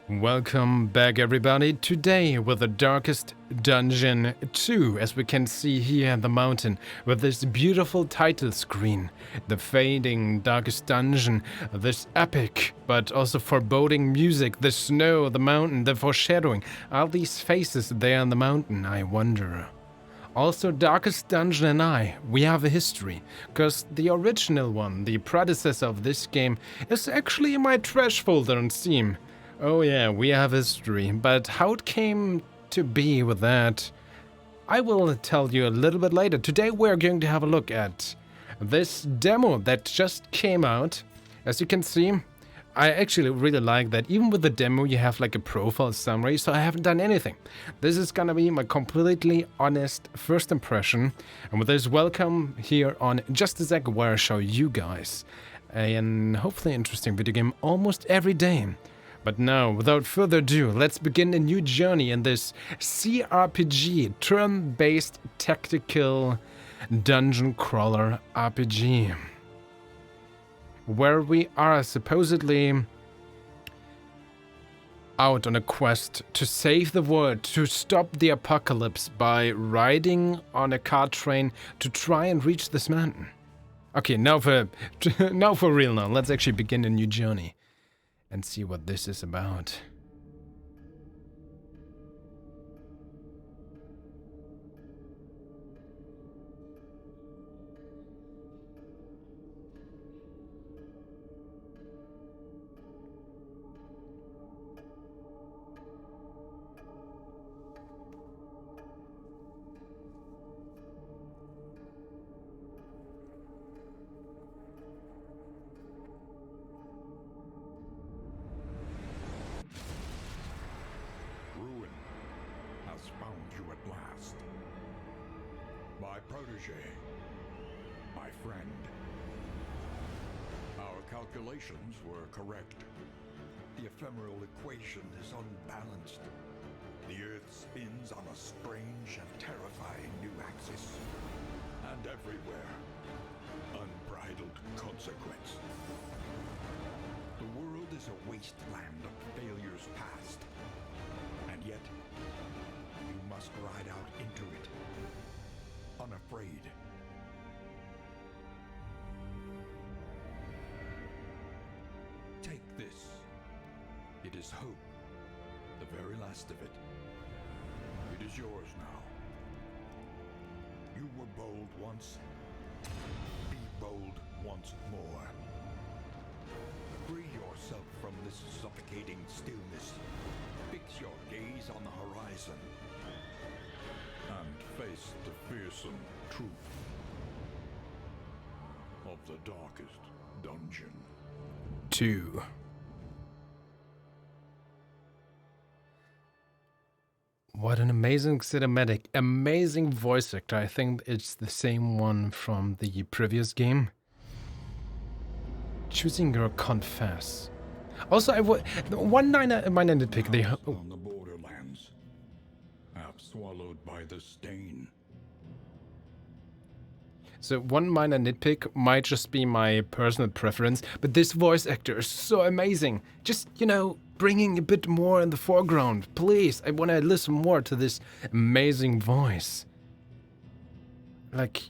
Welcome back, everybody. Today with the Darkest Dungeon 2, as we can see here in the mountain, with this beautiful title screen. The fading Darkest Dungeon, this epic but also foreboding music, the snow, the mountain, the foreshadowing. All these faces there on the mountain, I wonder. Also, Darkest Dungeon and we have a history, because the original one, the predecessor of this game, is actually in my trash folder on Steam. Oh yeah, we have history, but how it came to be with that, I will tell you a little bit later. Today we're going to have a look at this demo that just came out. As you can see, I actually really like that even with the demo you have like a profile summary, so I haven't done anything. This is gonna be my completely honest first impression, and with this, welcome here on JustDaZack, where I show you guys an hopefully interesting video game almost every day. But now, without further ado, let's begin a new journey in this CRPG, turn-based tactical dungeon crawler RPG, where we are supposedly out on a quest to save the world, to stop the apocalypse by riding on a car train to try and reach this mountain. Okay, now for real now, let's actually begin a new journey and see what this is about. My protege, my friend. Our calculations were correct. The ephemeral equation is unbalanced. The Earth spins on a strange and terrifying new axis. And everywhere, unbridled consequence. The world is a wasteland of failures past. And yet, you must ride out into it. Unafraid. Take this. It is hope, the very last of it. It is yours now. You were bold once. Be bold once more. Free yourself from this suffocating stillness. Fix your gaze on the horizon. And face the fearsome truth of the Darkest Dungeon. 2. What an amazing cinematic, amazing voice actor. I think it's the same one from the previous game. Choosing your confess. Also, one minor nitpick. On the borderlands, half swallowed by the stain. So one minor nitpick might just be my personal preference, but this voice actor is so amazing. Just, you know, bringing a bit more in the foreground. Please, I want to listen more to this amazing voice. Like,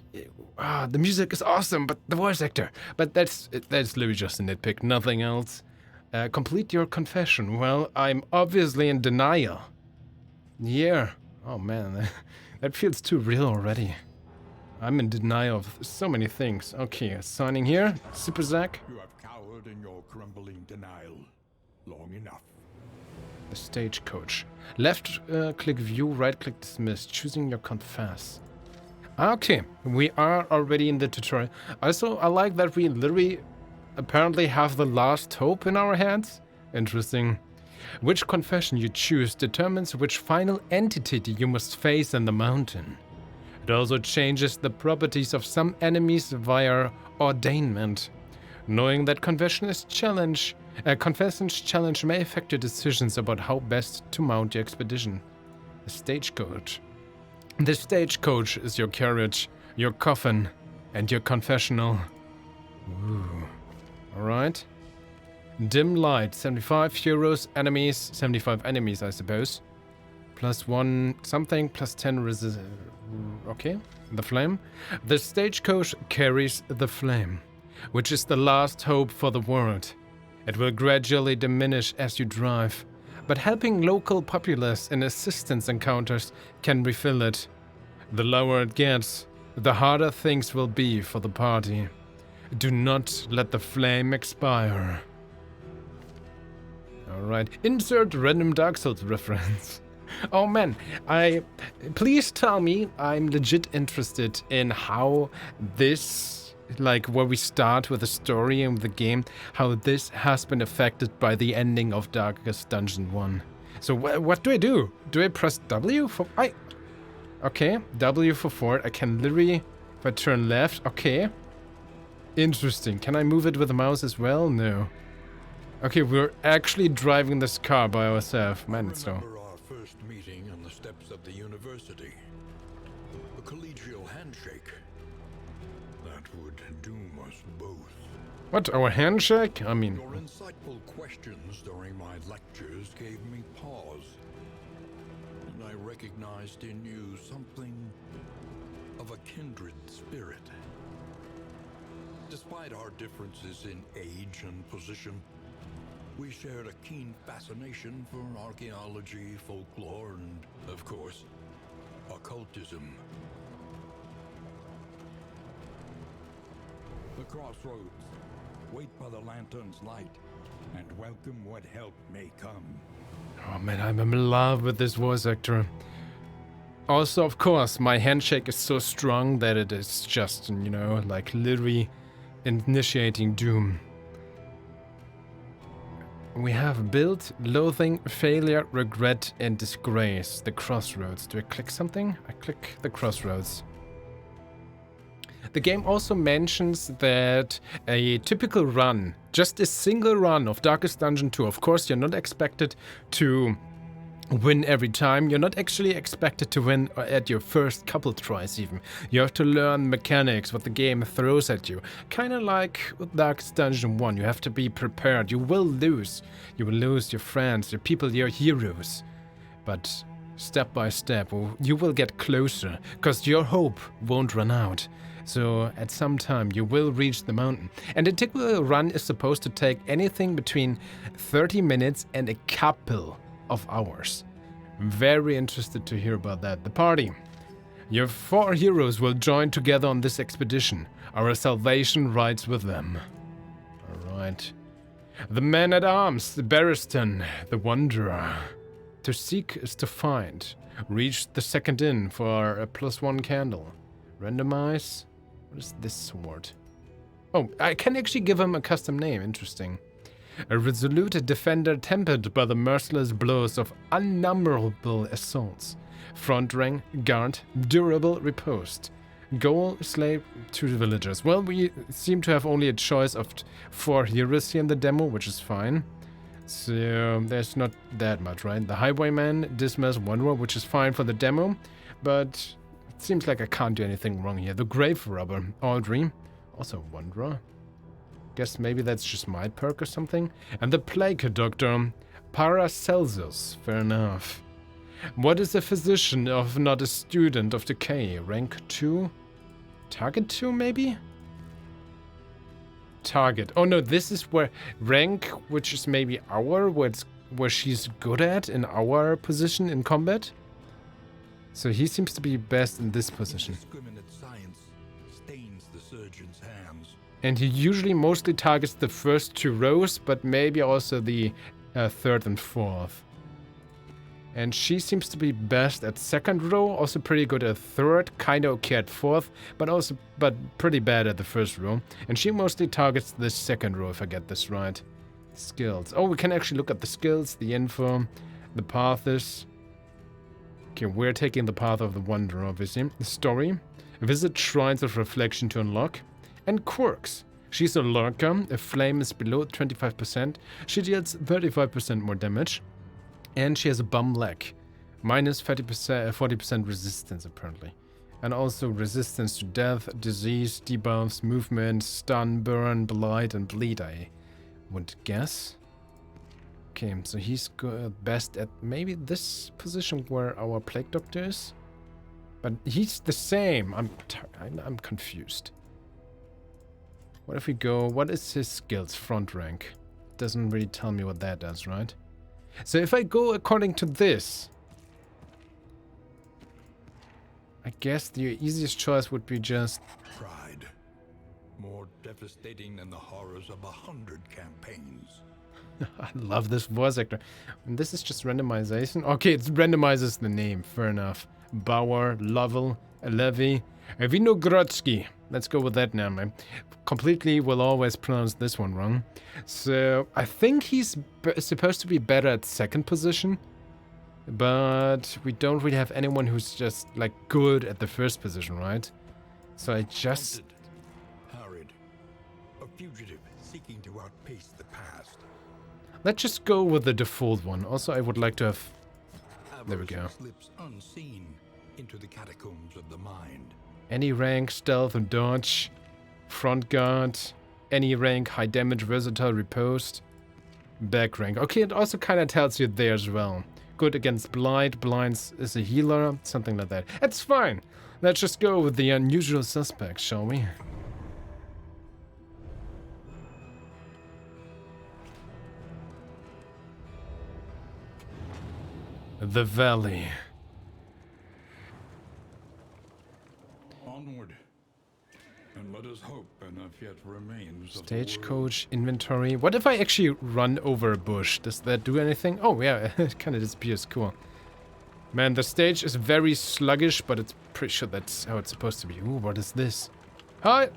the music is awesome, but the voice actor. But that's literally just a nitpick, nothing else. Complete your confession. Well, I'm obviously in denial. Yeah. Oh man, that feels too real already. I'm in denial of so many things. Okay, signing here. JustDaZack. You have cowered in your crumbling denial long enough. The stagecoach. Left click view, right click dismiss. Choosing your confess. Okay, we are already in the tutorial. Also, I like that we literally apparently have the last hope in our hands. Interesting. Which confession you choose determines which final entity you must face in the mountain. It also changes the properties of some enemies via ordainment. Knowing that confession's challenge may affect your decisions about how best to mount your expedition. The stagecoach. The stagecoach is your carriage, your coffin, and your confessional. Ooh. Alright. Dim light, 75 heroes, enemies, 75 enemies, I suppose. Plus 1 something, plus 10 resist. Okay, the flame. The stagecoach carries the flame, which is the last hope for the world. It will gradually diminish as you drive, but helping local populace in assistance encounters can refill it. The lower it gets, the harder things will be for the party. Do not let the flame expire. Alright, insert random Dark Souls reference. Oh man, please tell me, I'm legit interested in how this, like where we start with the story and the game, how this has been affected by the ending of Darkest Dungeon 1. So what do I do? Do I press W for... Okay, W for forward. I can literally, if I turn left, okay. Interesting. Can I move it with the mouse as well? No. Okay, we're actually driving this car by ourselves. Man, it's so... Remember our first meeting on the steps of the university? A collegial handshake. That would doom us both. What, our handshake? I mean... Your insightful questions during my lectures gave me pause. And I recognized in you something of a kindred spirit. Despite our differences in age and position, we shared a keen fascination for archaeology, folklore, and, of course, occultism. The crossroads. Wait by the lantern's light, and welcome what help may come. Oh man, I'm in love with this voice actor. Also, of course, my handshake is so strong that it is just, you know, like literally initiating doom. We have built, loathing, failure, regret, and disgrace. The crossroads. Do I click something? I click the crossroads. The game also mentions that a typical run, just a single run of Darkest Dungeon 2, of course, you're not expected to win every time. You're not actually expected to win at your first couple tries even. You have to learn mechanics, what the game throws at you. Kind of like Darkest Dungeon 1, you have to be prepared. You will lose. You will lose your friends, your people, your heroes. But step by step, you will get closer, because your hope won't run out. So at some time you will reach the mountain. And a typical run is supposed to take anything between 30 minutes and a couple of hours. Very interested to hear about that. The party. Your 4 heroes will join together on this expedition. Our salvation rides with them. Alright. The man-at-arms, the Barristan, the Wanderer. To seek is to find. Reach the second inn for a +1 candle. Randomize. What is this sword? Oh, I can actually give him a custom name. Interesting. A resolute defender tempered by the merciless blows of unnumberable assaults. Front rank, guard, durable, riposte. Goal, slay 2 villagers. Well, we seem to have only a choice of 4 heroes here in the demo, which is fine. So there's not that much, right? The Highwayman, Dismas, Wanderer, which is fine for the demo, but it seems like I can't do anything wrong here. The Grave Robber, Audrey, also Wanderer. Guess maybe that's just my perk or something. And the Plague Doctor, Paracelsus. Fair enough. What is a physician if not a student of decay? Rank 2? Target 2 maybe? Target. Oh no, this is where rank, which is maybe where she's good at in our position in combat. So he seems to be best in this position. Indiscriminate science stains the surgeon's hands. And he usually mostly targets the first 2 rows, but maybe also the 3rd and 4th. And she seems to be best at 2nd row, also pretty good at 3rd, kinda okay at 4th, but pretty bad at the 1st row. And she mostly targets the 2nd row, if I get this right. Skills. Oh, we can actually look at the skills, the info, the paths. Okay, we're taking the path of the Wanderer, obviously. The story. Visit shrines of reflection to unlock. And quirks. She's a lurker. A flame is below 25%. She deals 35% more damage. And she has a bum leg. Minus 40% resistance, apparently. And also resistance to death, disease, debuffs, movement, stun, burn, blight, and bleed. I would guess. Okay, so he's best at maybe this position where our plague doctor is. But he's the same. I'm confused. What if we go... What is his skills? Front rank. Doesn't really tell me what that does, right? So if I go according to this... I guess the easiest choice would be just... Pride. More devastating than the horrors of 100 campaigns. I love this voice actor. And this is just randomization. Okay, it randomizes the name. Fair enough. Bauer, Lovell, Levy, Vinogrodsky. Let's go with that name. I completely will always pronounce this one wrong. So I think he's supposed to be better at second position. But we don't really have anyone who's just like good at the first position, right? So I just... Harried. A fugitive seeking to outpace the past. Let's just go with the default one. Also, I would like to have... There we go. Slips unseen into the catacombs of the mind. Any rank, stealth and dodge, front guard, any rank, high damage, versatile, riposte, back rank. Okay, it also kind of tells you there as well. Good against blind, blinds is a healer, something like that. That's fine. Let's just go with the unusual suspects, shall we? The valley. Onward. And let us hope enough yet remains. Stagecoach, inventory. What if I actually run over a bush? Does that do anything? Oh yeah, it kind of disappears. Cool. Man, the stage is very sluggish, but it's pretty sure that's how it's supposed to be. Ooh, what is this? Hi!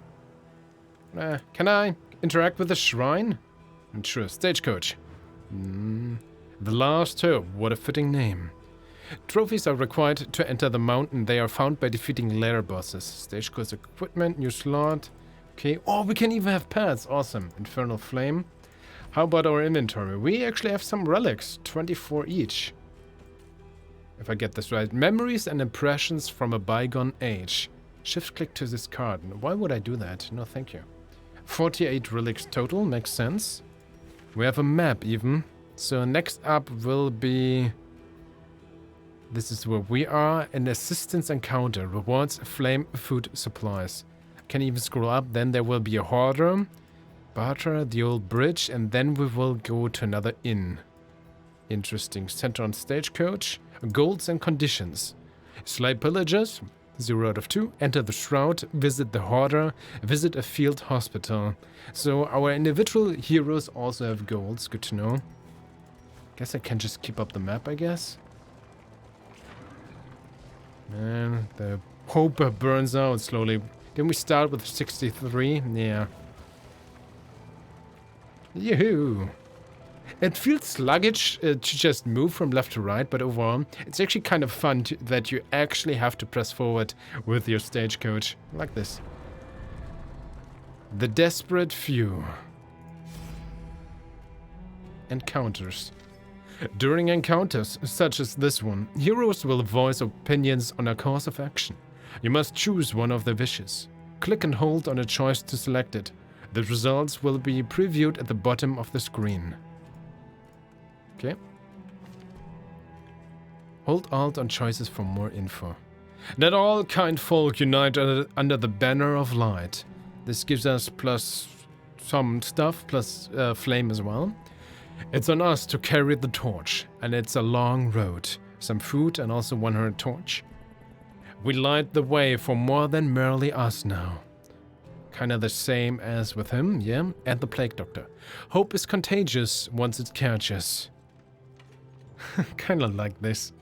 Can I interact with the shrine? I'm sure. Stagecoach. The Last Hope. What a fitting name. Trophies are required to enter the mountain. They are found by defeating lair bosses. Stagecoach equipment, new slot. Okay. Oh, we can even have pets. Awesome. Infernal Flame. How about our inventory? We actually have some relics. 24 each. If I get this right. Memories and impressions from a bygone age. Shift click to discard. Why would I do that? No, thank you. 48 relics total. Makes sense. We have a map even. So next up will be... This is where we are. An assistance encounter. Rewards flame food supplies. Can even scroll up. Then there will be a hoarder. Barter, the old bridge. And then we will go to another inn. Interesting. Center on stagecoach. Goals and conditions. Slay pillagers. 0 out of 2. Enter the shroud. Visit the hoarder. Visit a field hospital. So our individual heroes also have goals. Good to know. Guess I can just keep up the map, I guess. Man, the hope burns out slowly. Didn't we start with 63? Yeah. Yoo-hoo! It feels sluggish to just move from left to right, but overall, it's actually kind of fun that you actually have to press forward with your stagecoach. Like this. The Desperate Few. Encounters. During encounters, such as this one, heroes will voice opinions on a course of action. You must choose one of the wishes. Click and hold on a choice to select it. The results will be previewed at the bottom of the screen. Okay. Hold Alt on choices for more info. Let all kind folk unite under the banner of light. This gives us plus some stuff, plus flame as well. It's on us to carry the torch, and it's a long road. Some food and also 100 torch. We light the way for more than merely us now. Kinda the same as with him, yeah? And the Plague Doctor. Hope is contagious once it catches. Kinda like this.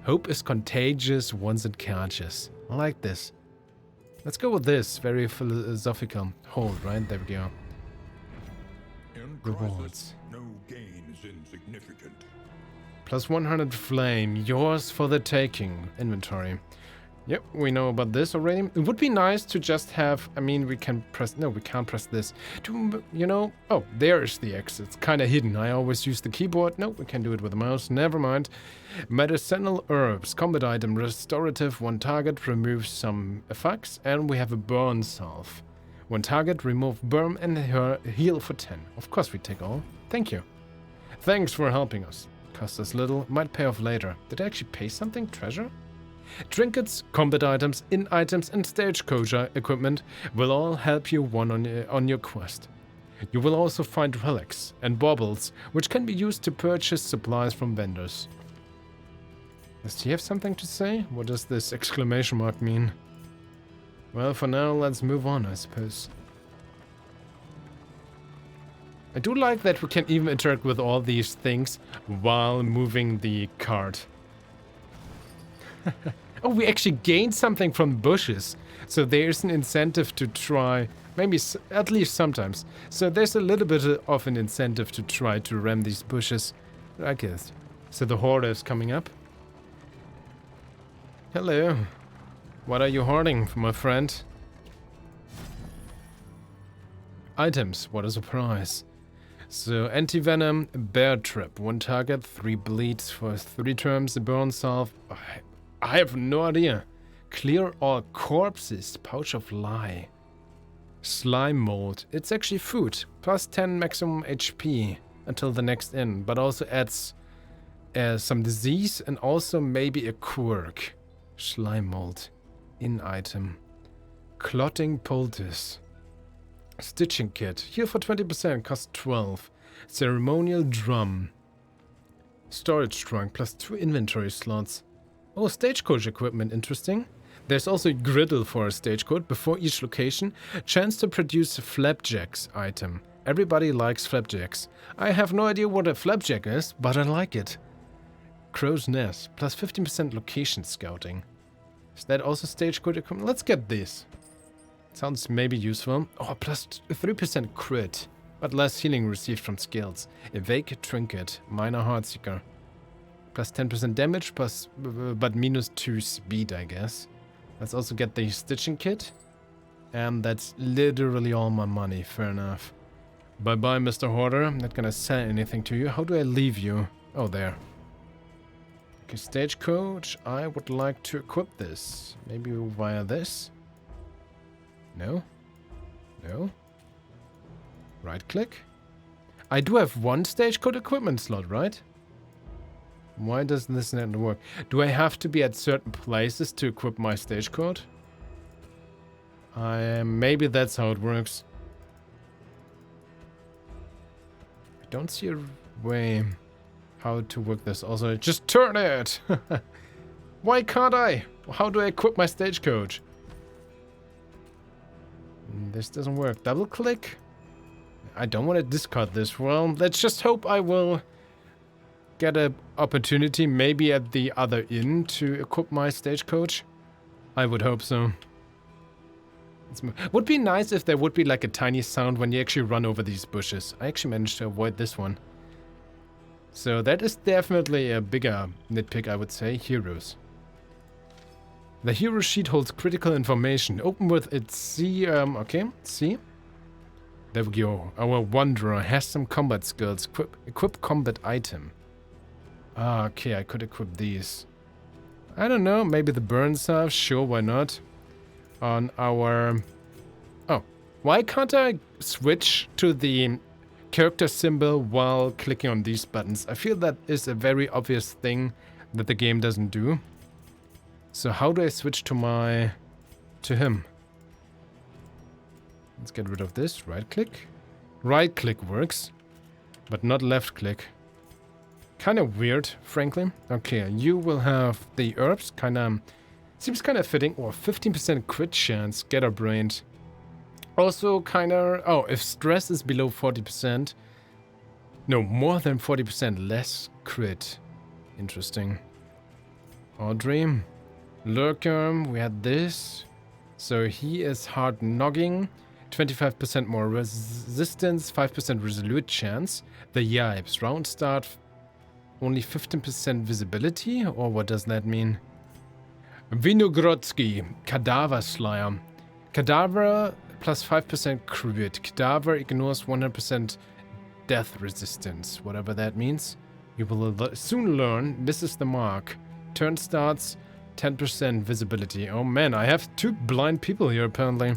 Hope is contagious once it catches. I like this. Let's go with this. Very philosophical. Hold, right? There we go. Rewards. No gain is insignificant. Plus 100 flame. Yours for the taking. Inventory. Yep, we know about this already. It would be nice to just have... I mean, we can press... No, we can't press this. To, you know... Oh, there is the X. It's kind of hidden. I always use the keyboard. No, we can do it with the mouse. Never mind. Medicinal herbs. Combat item. Restorative. One target. Removes some effects. And we have a burn salve. One target, remove berm and heal for 10. Of course we take all. Thank you. Thanks for helping us. Cost us little, might pay off later. Did I actually pay something? Treasure? Trinkets, combat items, in items and stagecoach equipment will all help you on your quest. You will also find relics and baubles, which can be used to purchase supplies from vendors. Does he have something to say? What does this exclamation mark mean? Well, for now, let's move on, I suppose. I do like that we can even interact with all these things while moving the cart. Oh, we actually gained something from bushes. So there's an incentive to try, maybe at least sometimes. So there's a little bit of an incentive to try to ram these bushes, I guess. So the hoarder is coming up. Hello. What are you hoarding, my friend? Items, what a surprise. So, anti-venom, bear trap, 1 target, 3 bleeds for 3 turns, a burn salve. I have no idea. Clear all corpses, pouch of lye. Slime mold, it's actually food, plus 10 maximum HP until the next inn, but also adds some disease and also maybe a quirk. Slime mold, in item. Clotting poultice. Stitching kit. Heal for 20%, cost 12. Ceremonial drum. Storage trunk, plus 2 inventory slots. Oh, stagecoach equipment, interesting. There's also a griddle for a stagecoach before each location. Chance to produce flapjacks item. Everybody likes flapjacks. I have no idea what a flapjack is, but I like it. Crow's nest, plus 15% location scouting. Is that also stagecoach equipment? Let's get this. Sounds maybe useful. Oh, plus 3% crit, but less healing received from skills. Evake trinket, minor heartseeker. Plus 10% damage, but minus 2 speed, I guess. Let's also get the stitching kit. And that's literally all my money, fair enough. Bye-bye, Mr. Hoarder. I'm not gonna sell anything to you. How do I leave you? Oh, there. Okay, stagecoach. I would like to equip this. Maybe via this. No? No? Right click? I do have 1 stagecoach equipment slot, right? Why doesn't this not work? Do I have to be at certain places to equip my stagecoach? Maybe that's how it works. I don't see a way how to work this. Also, just turn it! Why can't I? How do I equip my stagecoach? This doesn't work. Double click? I don't want to discard this. Well, let's just hope I will get an opportunity, maybe at the other inn, to equip my stagecoach. I would hope so. Would be nice if there would be like a tiny sound when you actually run over these bushes. I actually managed to avoid this one. So that is definitely a bigger nitpick, I would say. Heroes. The hero sheet holds critical information. Open with its C. Okay, C. There we go. Our wanderer has some combat skills. Equip combat item. Ah, okay, I could equip these. I don't know, maybe the burn salve. Sure, why not? On our... Oh, why can't I switch to the character symbol while clicking on these buttons? I feel that is a very obvious thing that the game doesn't do. So how do I switch to him? Let's get rid of this. Right click. Right click works, but not left click. Kind of weird, frankly. Okay, you will have the herbs. Seems kind of fitting. Or 15% crit chance. Scatterbrained. Also kind of... Oh, if stress is below 40%. No, more than 40% less crit. Interesting. Audrey. Lurker, we had this. So he is hard nogging. 25% more resistance, 5% resolute chance. The Yipes, round start, only 15% visibility? Or what does that mean? Vinogrodsky, Cadaver Slayer. Cadaver plus 5% crit. Cadaver ignores 100% death resistance, whatever that means. You will soon learn. This is the mark. Turn starts, 10% visibility. Oh man, I have 2 blind people here apparently.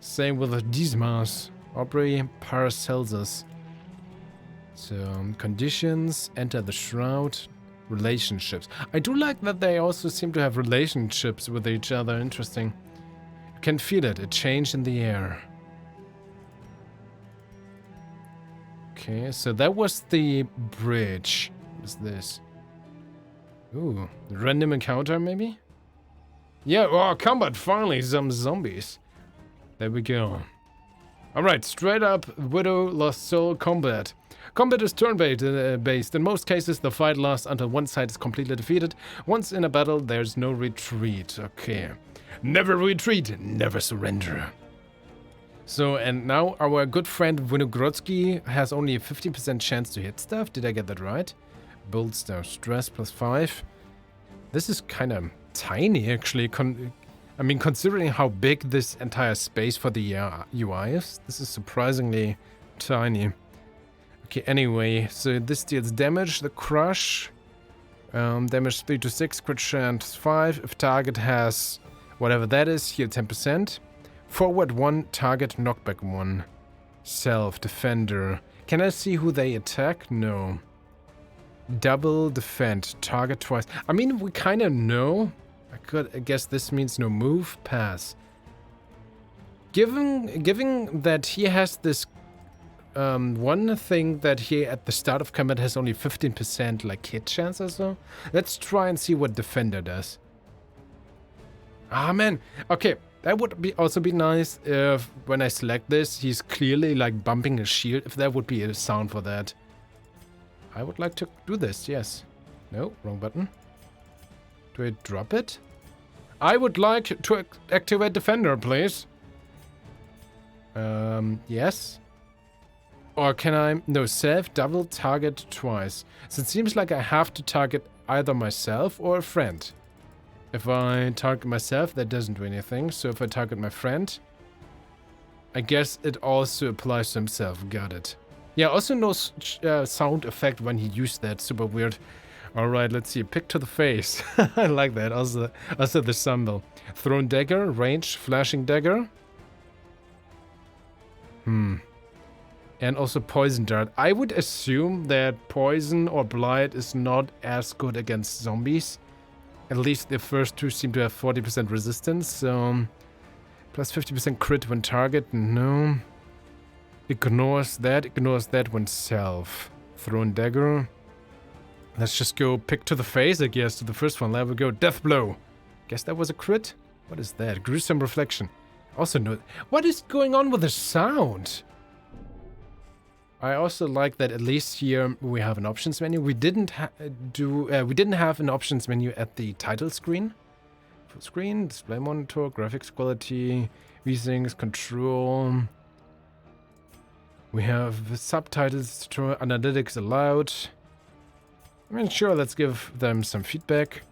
Same with the Dismas. Aubrey Paracelsus. So, conditions, enter the shroud, relationships. I do like that they also seem to have relationships with each other. Interesting. You can feel it, a change in the air. Okay, so that was the bridge. What is this? Ooh, random encounter maybe? Yeah, oh, combat, finally, some zombies. There we go. Alright, straight up Widow Lost Soul combat. Combat is turn-based. In most cases, the fight lasts until one side is completely defeated. Once in a battle, there's no retreat. Okay. Never retreat, never surrender. So, and now our good friend Vinogrodsky has only a 15% chance to hit stuff. Did I get that right? Bold stuff, stress +5. This is kind of tiny, actually. I mean, considering how big this entire space for the UI is, this is surprisingly tiny. Okay, anyway, so this deals damage, the crush. Damage 3 to 6, crit chance 5. If target has whatever that is, heal 10%. Forward 1, target knockback 1. Self, defender. Can I see who they attack? No. Double defend, target twice. I mean, we kind of know. I guess this means no move, pass. Given that he has this one thing that he at the start of combat has only 15% like hit chance or so. Let's try and see what defender does. Ah man, okay, that would also be nice if when I select this, he's clearly like bumping his shield. If there would be a sound for that, I would like to do this. Yes. No, wrong button. Do I drop it? I would like to activate defender, please. Yes. Or can I... No, self, double, target twice. So it seems like I have to target either myself or a friend. If I target myself, that doesn't do anything. So if I target my friend, I guess it also applies to himself. Got it. Yeah, also no sound effect when he used that. Super weird. Alright, let's see. Pick to the face. I like that. Also the symbol. Thrown dagger, range, flashing dagger. And also poison dart. I would assume that poison or blight is not as good against zombies. At least the first two seem to have 40% resistance, so... Plus 50% crit when target, no. Ignores that when self. Thrown dagger. Let's just go pick to the face, I guess, to the first one. There we go. Death blow. Guess that was a crit? What is that? Gruesome reflection. Also no... What is going on with the sound? I also like that at least here we have an options menu. We didn't have an options menu at the title screen. Full screen, display monitor, graphics quality, VSyncs, control. We have subtitles, analytics allowed. I mean, sure, let's give them some feedback.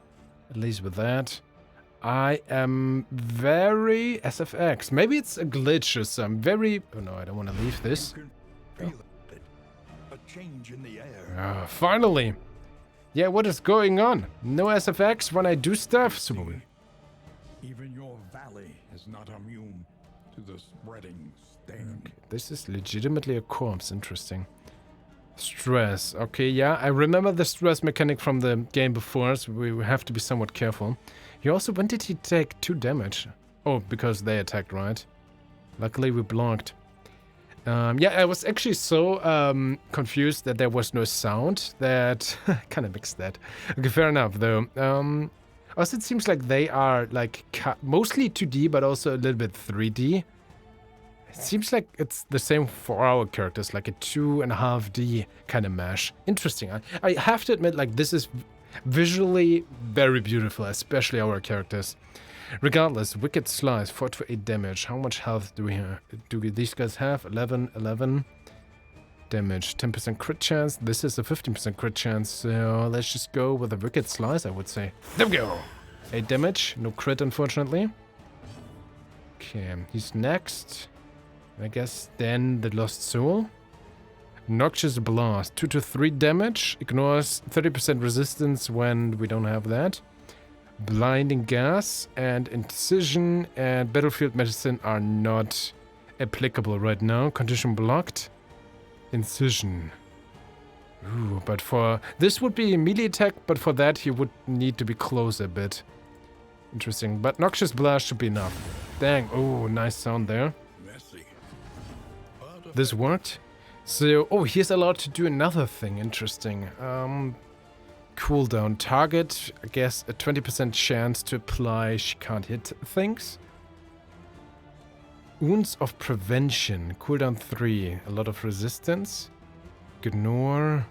At least with that. I am very SFX. Maybe it's a glitch or some very... Oh no, I don't want to leave this. Change in the air. Finally! Yeah, what is going on? No SFX when I do stuff? Super weird. Even your valley is not immune to the spreading stank. Okay, this is legitimately a corpse. Interesting. Stress. Okay, yeah, I remember the stress mechanic from the game before, so we have to be somewhat careful. He also, when did he take 2 damage? Oh, because they attacked, right? Luckily we blocked. Yeah, I was actually so confused that there was no sound that kind of mixed that. Okay, fair enough though. Also, it seems like they are like mostly 2D, but also a little bit 3D. It seems like it's the same for our characters, like a 2.5D kind of mesh. Interesting. I have to admit, like this is visually very beautiful, especially our characters. Regardless, Wicked Slice, 4 to 8 damage. How much health do we have? These guys have? 11 damage. 10% crit chance. This is a 15% crit chance. So let's just go with a Wicked Slice, I would say. There we go. 8 damage. No crit, unfortunately. Okay, he's next. I guess then the Lost Soul. Noxious Blast. 2 to 3 damage. Ignores 30% resistance when we don't have that. Blinding Gas and Incision and Battlefield Medicine are not applicable right now. Condition blocked. Incision. Ooh, but for... This would be a melee attack, but for that he would need to be close a bit. Interesting. But Noxious Blast should be enough. Dang. Oh, nice sound there. This worked. So, oh, he's allowed to do another thing. Interesting. Cooldown. Target, I guess, a 20% chance to apply she can't hit things. Wounds of Prevention. Cooldown 3. A lot of resistance. Ignore.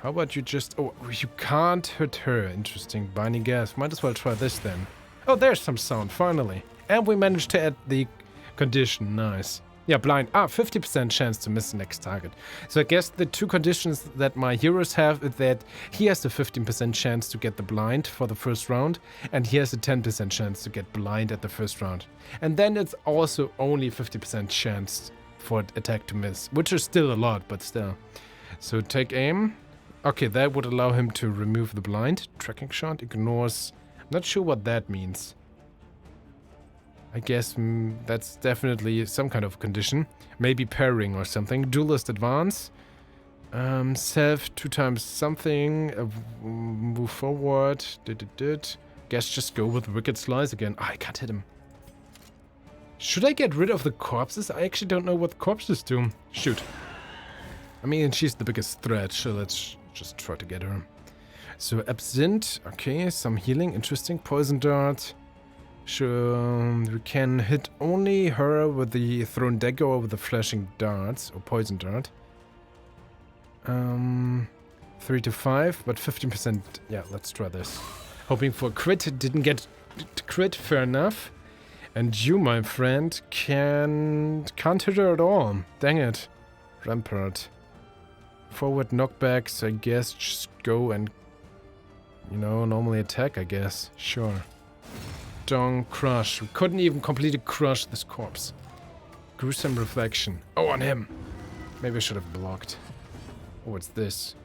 How about you just... Oh, you can't hurt her. Interesting. Binding Gas. Might as well try this then. Oh, there's some sound, finally. And we managed to add the condition. Nice. Yeah, blind. 50% chance to miss the next target. So I guess the two conditions that my heroes have is that he has a 15% chance to get the blind for the first round, and he has a 10% chance to get blind at the first round. And then it's also only 50% chance for attack to miss, which is still a lot, but still. So take aim. Okay, that would allow him to remove the blind. Tracking shot ignores... I'm not sure what that means. I guess that's definitely some kind of condition. Maybe parrying or something. Duelist advance. Self 2 times something. Move forward. Guess just go with Wicked Slice again. Oh, I can't hit him. Should I get rid of the corpses? I actually don't know what corpses do. Shoot. I mean, she's the biggest threat, so let's just try to get her. So, Absinthe. Okay, some healing. Interesting. Poison Dart. Sure, we can hit only her with the thrown dagger or with the flashing darts, or poison dart. 3 to 5, but 15%. Yeah, let's try this. Hoping for a crit. Didn't get crit, fair enough. And you, my friend, can't hit her at all. Dang it. Rampart. Forward knockbacks, I guess, just go and, you know, normally attack, I guess. Sure. Dong crush. We couldn't even completely crush this corpse. Gruesome reflection. Oh, on him. Maybe I should have blocked. Oh, what's this?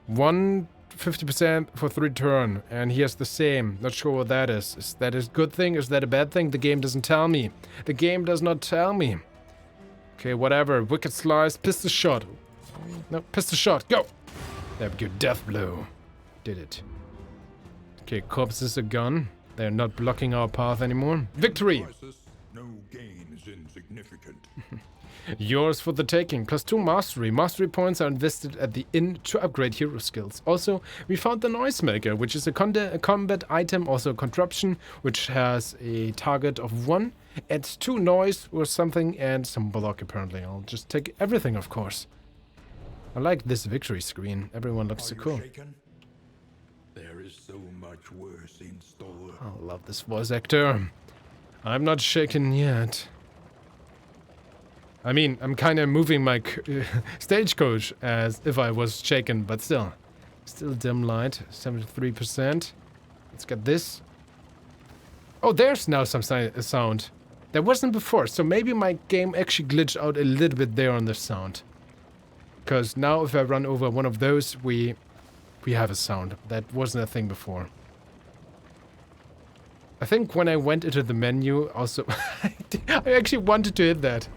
50% for 3 turn, and he has the same. Not sure what that is. Is that a good thing? Is that a bad thing? The game doesn't tell me. The game does not tell me. Okay, whatever. Wicked Slice. Pistol shot. No, pistol shot. Go! There we go. Death blow. Did it. Okay, corpses are gone. They're not blocking our path anymore. Victory! No gain is insignificant. Yours for the taking. +2 mastery. Mastery points are invested at the inn to upgrade hero skills. Also, we found the Noisemaker, which is a combat item, also a contraption, which has a target of 1. Adds 2 noise or something, and some block apparently. I'll just take everything, of course. I like this victory screen. Everyone looks so cool. Shaken? There is so much worse in store. I love this voice actor. I'm not shaken yet. I mean, I'm kind of moving my stagecoach as if I was shaken, but still. Still dim light, 73%. Let's get this. Oh, there's now some sound. There wasn't before, so maybe my game actually glitched out a little bit there on the sound. Because now if I run over one of those, we have a sound. That wasn't a thing before. I think when I went into the menu, also... I actually wanted to hit that.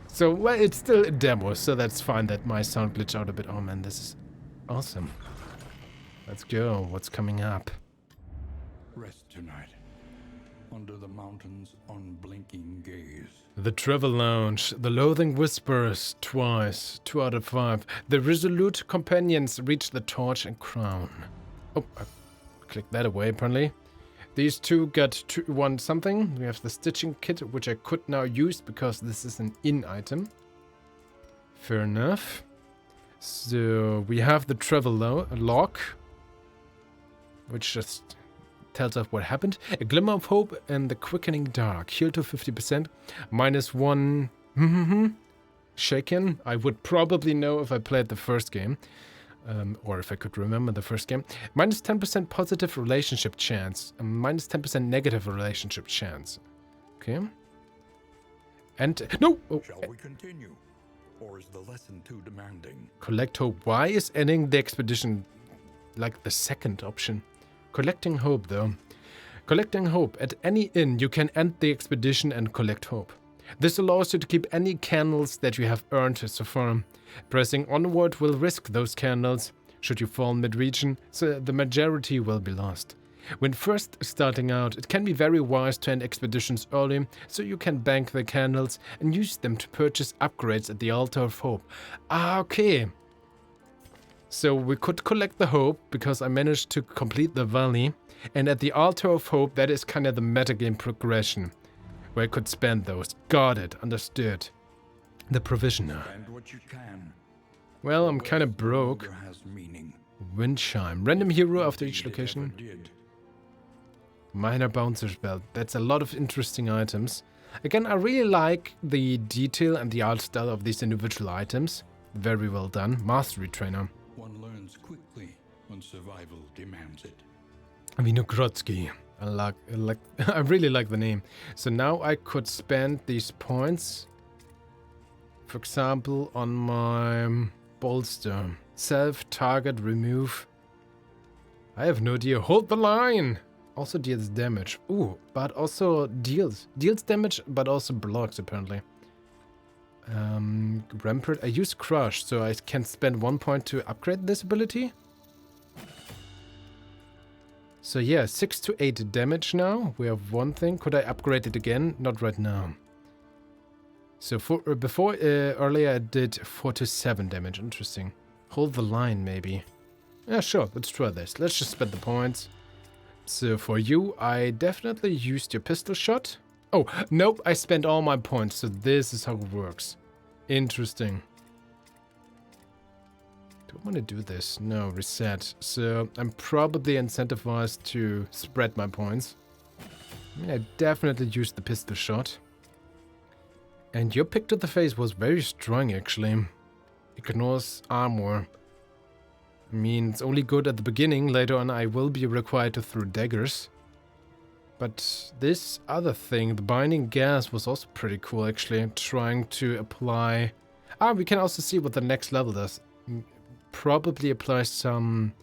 So, well, it's still a demo, so that's fine that my sound glitched out a bit. Oh man, this is awesome. Let's go. What's coming up? Rest tonight. Under the mountain's unblinking gaze. The Travel Lounge. The Loathing Whispers. Twice. 2 out of 5. The Resolute Companions reach the torch and crown. Oh, I clicked that away, apparently. These two got 1 something. We have the stitching kit, which I could now use because this is an in item. Fair enough. So we have the travel log, which just tells us what happened. A glimmer of hope and the quickening dark. Heal to 50%. -1. Shaken. I would probably know if I played the first game. Or if I could remember the first game. -10% positive relationship chance. -10% negative relationship chance. Okay. And... No! Oh. Shall we continue? Or is the lesson too demanding? Collect hope. Why is ending the expedition like the second option? Collecting hope, though. Collecting hope. At any inn, you can end the expedition and collect hope. This allows you to keep any candles that you have earned so far. Pressing onward will risk those candles. Should you fall mid-region, so the majority will be lost. When first starting out, it can be very wise to end expeditions early, so you can bank the candles and use them to purchase upgrades at the Altar of Hope. Ah, okay. So we could collect the hope, because I managed to complete the valley. And at the Altar of Hope, that is kind of the metagame progression, where I could spend those. Got it, understood. The provisioner. Spend what you can. Well, I'm kind of broke. Has meaning. Wind chime. Random hero after each Indeed, it location. ever did. Minor bouncer's belt. That's a lot of interesting items. Again, I really like the detail and the art style of these individual items. Very well done. Mastery trainer. One learns quickly when survival demands it. Vinogrodsky. I really like the name. So now I could spend these points, for example, on my bolster. Self-target remove. I have no idea. Hold the line! Also deals damage. Ooh, but also deals. Deals damage, but also blocks, apparently. Rampart. I use Crush, so I can spend 1 point to upgrade this ability. So yeah, 6 to 8 damage now. We have one thing. Could I upgrade it again? Not right now. So before, earlier I did 4 to 7 damage. Interesting. Hold the line, maybe. Yeah, sure. Let's try this. Let's just spend the points. So for you, I definitely used your pistol shot. Oh, nope, I spent all my points, so this is how it works. Interesting. Do I want to do this? No, reset. So I'm probably incentivized to spread my points. I mean, I definitely used the pistol shot. And your pick to the face was very strong, actually. Ignores armor. I mean, it's only good at the beginning. Later on, I will be required to throw daggers. But this other thing, the binding gas, was also pretty cool, actually. Trying to apply... Ah, we can also see what the next level does. Probably apply some...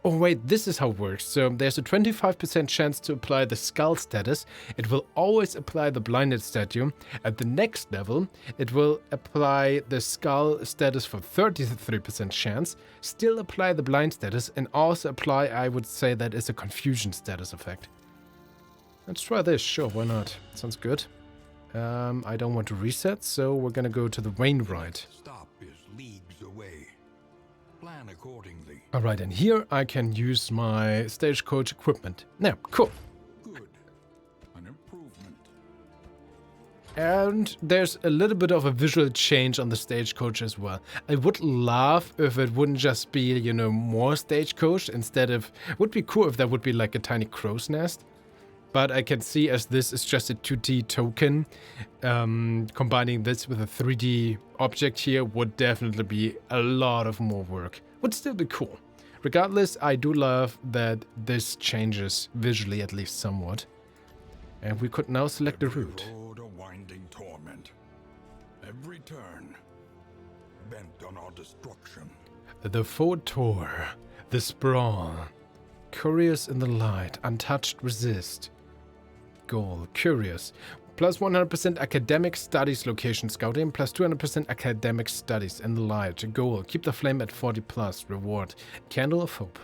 Oh, wait, this is how it works. So there's a 25% chance to apply the skull status. It will always apply the blinded statue. At the next level, it will apply the skull status for 33% chance, still apply the blind status, and also apply, I would say, that is a confusion status effect. Let's try this. Sure, why not? Sounds good. I don't want to reset, so we're gonna go to the Wainwright. Stop is leagues away. Plan accordingly. Alright, and here I can use my stagecoach equipment. Now, cool. Good. An improvement. And there's a little bit of a visual change on the stagecoach as well. I would love if it wouldn't just be, you know, more stagecoach instead of... Would be cool if that would be like a tiny crow's nest. But I can see, as this is just a 2D token, combining this with a 3D object here would definitely be a lot of more work. Would still be cool. Regardless, I do love that this changes visually, at least somewhat. And we could now select the route. Road a winding torment. Every turn bent on our destruction. The Photor, the Sprawl. Curious in the light, untouched resist. Goal, curious. Plus 100% academic studies location scouting, plus 200% academic studies in the light. Goal, keep the flame at 40 plus. Reward, candle of hope.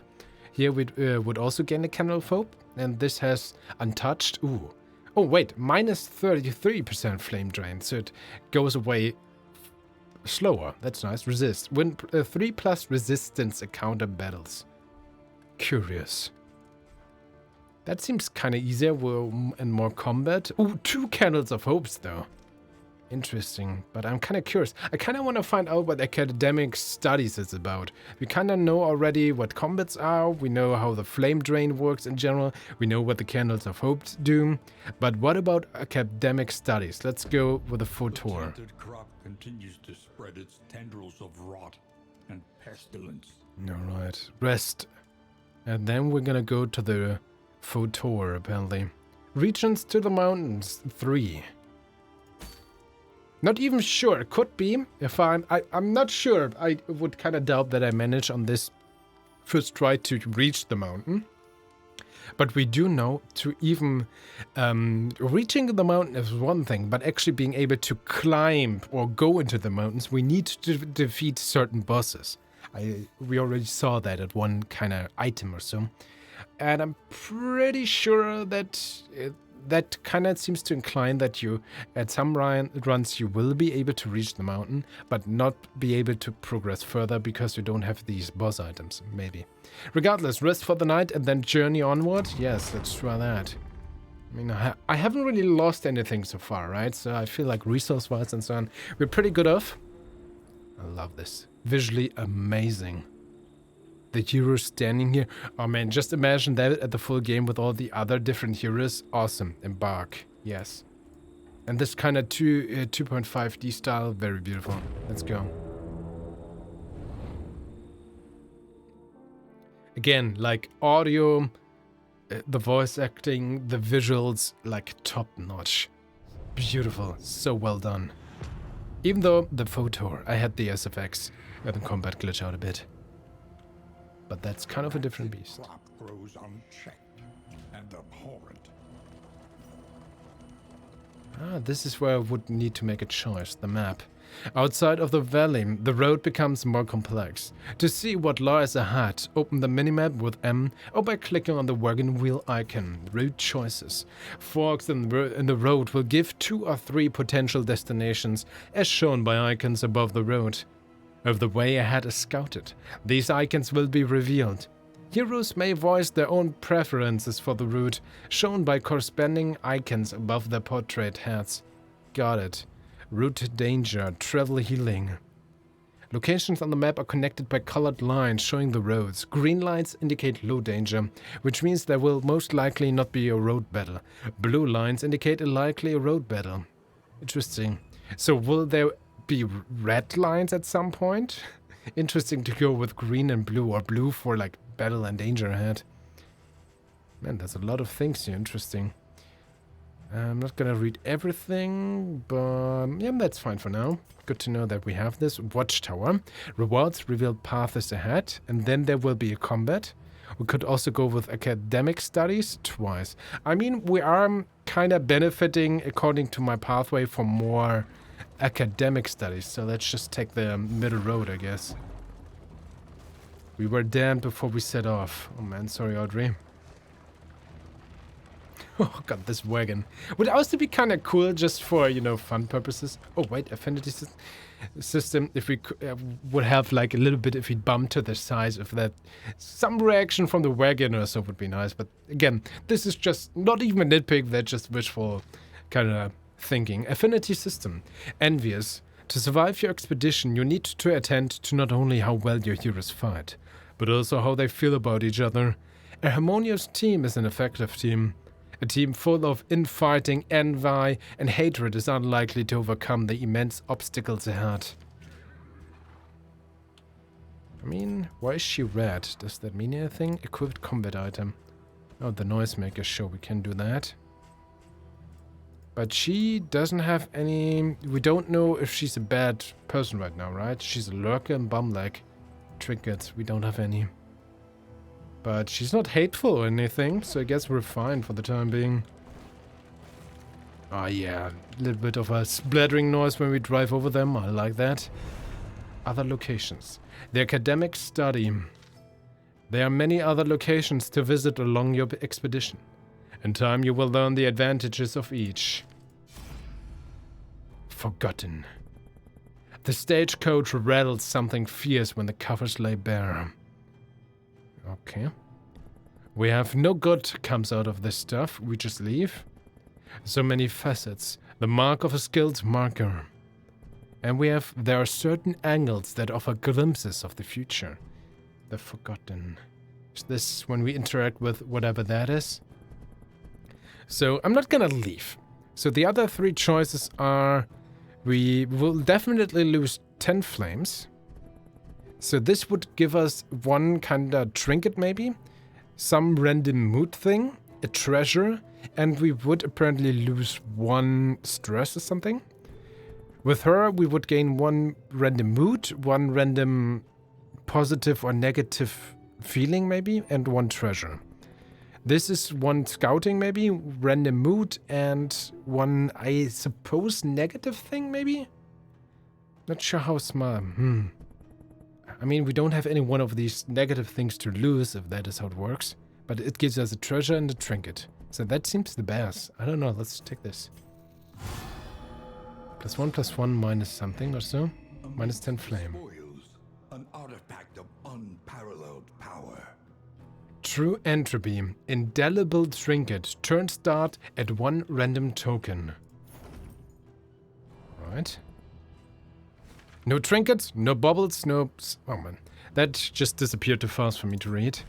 Here we would also gain a candle of hope, and this has untouched. Ooh. Oh wait, minus 33% flame drain, so it goes away slower. That's nice. Resist. Win 3 plus resistance encounter battles. Curious. That seems kind of easier and more combat. Ooh, 2 candles of hopes though. Interesting, but I'm kind of curious. I kind of want to find out what academic studies is about. We kind of know already what combats are. We know how the flame drain works in general. We know what the candles of hope do. But what about academic studies? Let's go with the Photor. The tainted crop continues to spread its tendrils of rot and pestilence. Alright, rest. And then we're gonna go to the Photor, apparently. Regions to the mountains, 3. Not even sure. It could be. If I'm not sure. I would kind of doubt that I manage on this first try to reach the mountain. But we do know to even reaching the mountain is one thing, but actually being able to climb or go into the mountains, we need to defeat certain bosses. We already saw that at one kind of item or so. And I'm pretty sure that that kind of seems to incline that you, at some runs, you will be able to reach the mountain, but not be able to progress further because you don't have these boss items, maybe. Regardless, rest for the night and then journey onward? Yes, let's try that. I mean, I haven't really lost anything so far, right? So I feel like resource-wise and so on, we're pretty good off. I love this. Visually amazing. The heroes standing here. Oh man, just imagine that at the full game with all the other different heroes. Awesome. Embark. Yes. And this kind of 2.5D style, very beautiful. Let's go. Again, like audio, the voice acting, the visuals, like top notch. Beautiful. So well done. Even though the photo, I had the SFX and the combat glitch out a bit. But that's kind of a different beast. Crop grows unchecked and abhorrent. Ah, this is where I would need to make a choice, the map. Outside of the valley, the road becomes more complex. To see what lies ahead, open the minimap with M or by clicking on the wagon wheel icon. Route choices. Forks in the road will give 2 or 3 potential destinations, as shown by icons above the road. If the way ahead is scouted, these icons will be revealed. Heroes may voice their own preferences for the route, shown by corresponding icons above their portrait heads. Got it. Route danger, travel healing. Locations on the map are connected by colored lines showing the roads. Green lines indicate low danger, which means there will most likely not be a road battle. Blue lines indicate a likely road battle. Interesting. So will there be red lines at some point? Interesting to go with green and blue, or blue for like battle and danger ahead. Man, there's a lot of things here. Interesting. I'm not gonna read everything, but yeah, that's fine for now. Good to know that we have this. Watchtower. Rewards revealed paths ahead, and then there will be a combat. We could also go with academic studies twice. I mean, we are kind of benefiting, according to my pathway, for more academic studies, so let's just take the middle road, I guess. We were damned before we set off. Oh man, sorry, Audrey. Oh god, this wagon. Would also be kind of cool just for, you know, fun purposes. Oh wait, affinity system. If we would have like a little bit, if we bump to the size of that, some reaction from the wagon or so would be nice. But again, this is just not even a nitpick, that's just wishful kind of thinking. Affinity system. Envious. To survive your expedition, you need to attend to not only how well your heroes fight, but also how they feel about each other. A harmonious team is an effective team. A team full of infighting, envy, and hatred is unlikely to overcome the immense obstacles ahead. I mean, why is she red? Does that mean anything? Equipped combat item. Oh, the noisemaker, sure, we can do that. But she doesn't have any... We don't know if she's a bad person right now, right? She's a lurker and bum leg. Trinkets, we don't have any. But she's not hateful or anything, so I guess we're fine for the time being. Oh yeah, a little bit of a splattering noise when we drive over them, I like that. Other locations. The academic study. There are many other locations to visit along your expedition. In time you will learn the advantages of each. Forgotten. The stagecoach rattled something fierce when the covers lay bare. Okay. We have no good comes out of this stuff. We just leave. So many facets. The mark of a skilled marker. And there are certain angles that offer glimpses of the future. The Forgotten. Is this when we interact with whatever that is? So I'm not gonna leave. So the other 3 choices are, we will definitely lose 10 flames. So this would give us one kind of trinket maybe, some random mood thing, a treasure, and we would apparently lose 1 stress or something. With her, we would gain 1 random mood, 1 random positive or negative feeling maybe, and 1 treasure. This is one scouting, maybe, random mood, and one, I suppose, negative thing, maybe? Not sure how smart. I mean, we don't have any one of these negative things to lose, if that is how it works. But it gives us a treasure and a trinket. So that seems the best. I don't know, let's take this. +1/+1 minus something or so. Minus 10 flame. Spoils, an artifact of unparalleled power. True entropy. Indelible trinket. Turn start at 1 random token. Right. No trinkets, no bubbles, no... Oh man. That just disappeared too fast for me to read.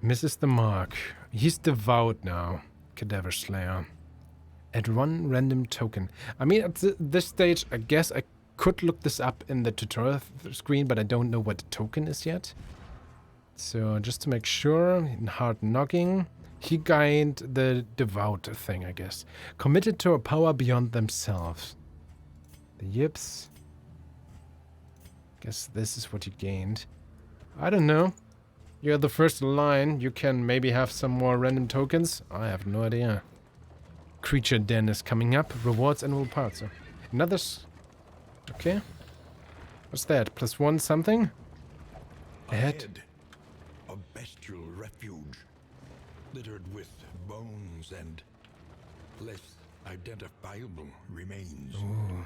Misses the mark. He's devout now. Cadaver Slayer. At 1 random token. I mean, at this stage, I guess I could look this up in the tutorial screen, but I don't know what the token is yet. So, just to make sure, in hard knocking, he gained the devout thing, I guess. Committed to a power beyond themselves. The yips. Guess this is what he gained. I don't know. You're the first line. You can maybe have some more random tokens. I have no idea. Creature Den is coming up. Rewards annual parts. Another... Okay. What's that? +1 something? Ahead. A bestial refuge. Littered with bones and less identifiable remains. Ooh.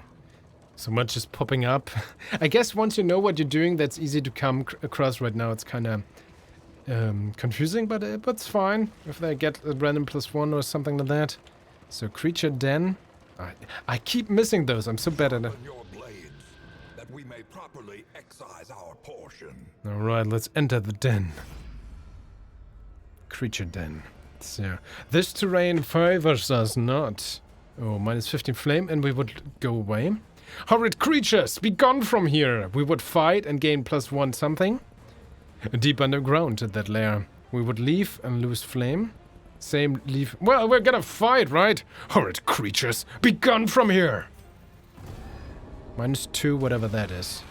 So much is popping up. I guess once you know what you're doing, that's easy to come across. Right now it's kind of confusing, but it's fine if they get a random +1 or something like that. So creature den. I keep missing those. I'm so bad at it. Your blades, that we may properly excise our portion. All right, let's enter the den. Creature den. So this terrain favors us not. Oh, minus 15 flame, and we would go away. Horrid creatures, be gone from here! We would fight and gain +1 something. Deep underground at that lair. We would leave and lose flame. Same leave. Well, we're gonna fight, right? Horrid creatures, be gone from here! -2, whatever that is.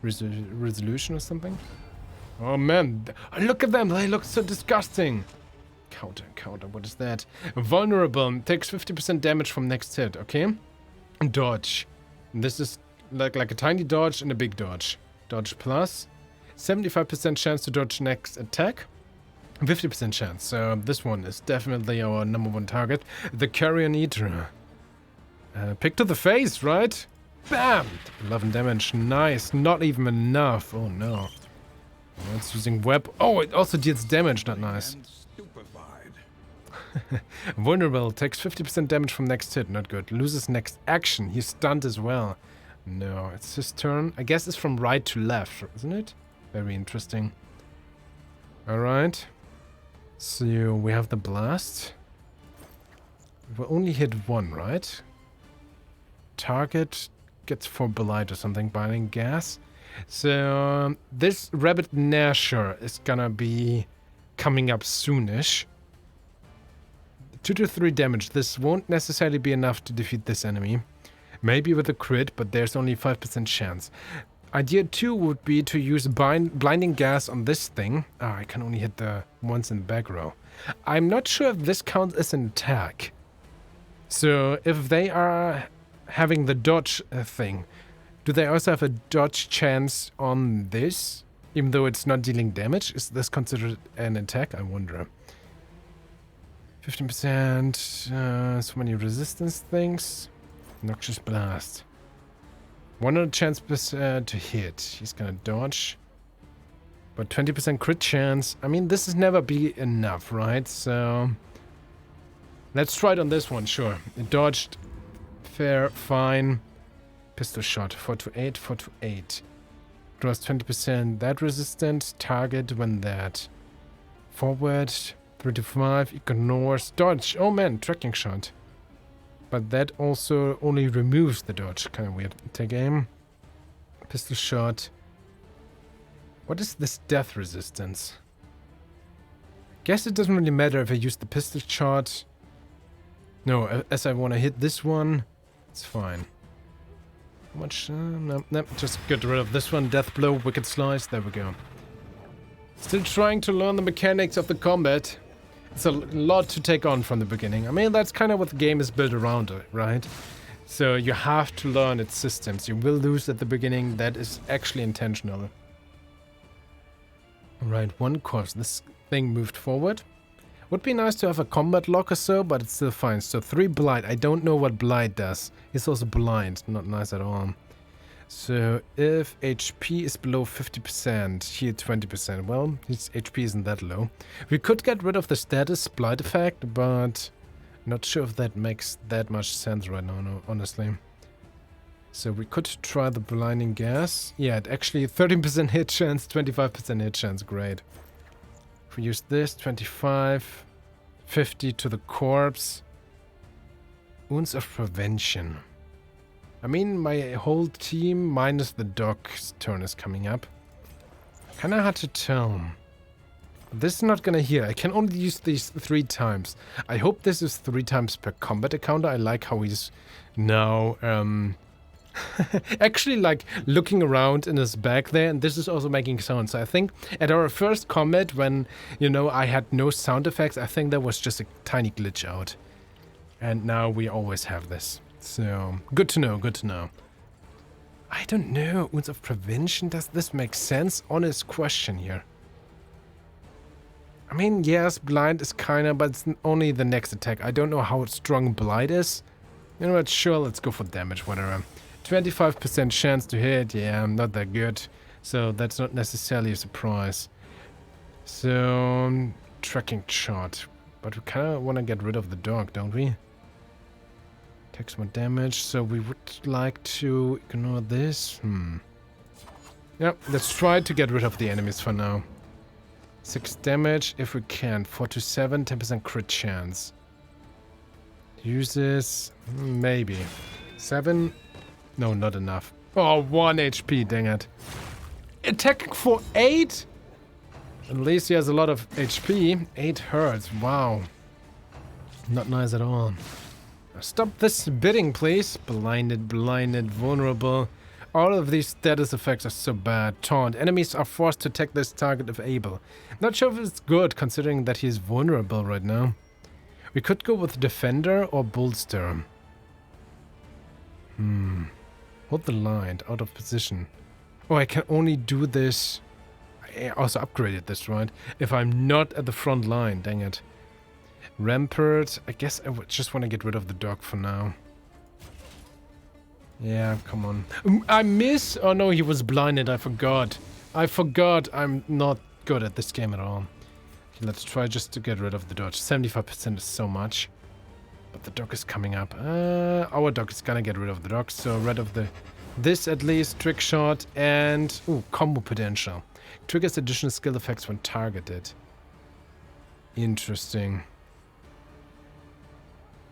Resolution or something? Oh man, look at them, they look so disgusting. Counter, what is that? Vulnerable, takes 50% damage from next hit, okay? Dodge. This is like a tiny dodge and a big dodge. Dodge plus. 75% chance to dodge next attack. 50% chance. So this one is definitely our #1 target. The Carrion Eater. Pick to the face, right? Bam! 11 damage. Nice. Not even enough. Oh no. Oh, it's using web. Oh, it also deals damage. Not nice. Vulnerable, takes 50% damage from next hit, not good. Loses next action, he's stunned as well. No, it's his turn. I guess it's from right to left, isn't it? Very interesting. Alright. So, we have the blast. We only hit 1, right? Target gets 4 blight or something, binding gas. So, this Rabbit Gnasher is gonna be coming up soonish. 2 to 3 damage. This won't necessarily be enough to defeat this enemy. Maybe with a crit, but there's only 5% chance. Idea 2 would be to use blinding gas on this thing. I can only hit the ones in the back row. I'm not sure if this counts as an attack. So if they are having the dodge thing, do they also have a dodge chance on this? Even though it's not dealing damage? Is this considered an attack? I wonder. 15%, so many resistance things. Noxious Blast. 100 chance to hit. He's gonna dodge. But 20% crit chance. I mean, this is never be enough, right? So let's try it on this one, sure. It dodged. Fair, fine. Pistol shot. 4 to 8, 4 to 8. Draws 20% that resistant. Target when that. Forward. 3 to 5, ignores, dodge. Oh man, tracking shot. But that also only removes the dodge. Kind of weird. Take aim. Pistol shot. What is this death resistance? Guess it doesn't really matter if I use the pistol shot. No, as I want to hit this one, it's fine. How much? No, just get rid of this one. Death blow, wicked slice. There we go. Still trying to learn the mechanics of the combat. It's a lot to take on from the beginning. I mean, that's kind of what the game is built around, right? So you have to learn its systems. You will lose at the beginning. That is actually intentional. Alright, one course. This thing moved forward. Would be nice to have a combat lock or so, but it's still fine. So 3 blight. I don't know what blight does. It's also blind. Not nice at all. So if HP is below 50%, here 20%. Well, his HP isn't that low. We could get rid of the status blight effect, but not sure if that makes that much sense right now, no, honestly. So we could try the blinding gas. Yeah, it actually 13% hit chance, 25% hit chance. Great. If we use this, 25, 50 to the corpse. Wounds of prevention. I mean, my whole team minus the dog's turn is coming up. Kinda hard to tell. This is not gonna heal. I can only use these 3 times. I hope this is 3 times per combat encounter. I like how he's now actually like looking around in his back there, and this is also making sounds. So I think at our first combat when, you know, I had no sound effects, I think that was just a tiny glitch out. And now we always have this. So, good to know, good to know. I don't know, Wounds of Prevention, does this make sense? Honest question here. I mean, yes, blind is kinda, but it's only the next attack. I don't know how strong blind is. You know what, sure, let's go for damage, whatever. 25% chance to hit, yeah, not that good. So that's not necessarily a surprise. So, tracking shot. But we kinda wanna get rid of the dog, don't we? Takes more damage, so we would like to ignore this. Yep, let's try to get rid of the enemies for now. 6 damage if we can. 4 to 7, 10% crit chance. Uses maybe. 7? No, not enough. Oh, 1 HP, dang it. Attacking for 8? At least he has a lot of HP. 8 hurts, wow. Not nice at all. Stop this bidding, please. Blinded, blinded, vulnerable. All of these status effects are so bad. Taunt. Enemies are forced to attack this target if able. Not sure if it's good, considering that he's vulnerable right now. We could go with Defender or Bolster. Hold the line. Out of position. Oh, I can only do this. I also upgraded this, right? If I'm not at the front line. Dang it. Rampart. I guess I would just want to get rid of the dog for now. Yeah, come on. I miss. Oh no, he was blinded. I forgot. I'm not good at this game at all. Okay, let's try just to get rid of the dodge. 75% is so much. But the dog is coming up. Our dog is gonna get rid of the dog. So rid of this at least. Trick shot and combo potential. Triggers additional skill effects when targeted. Interesting.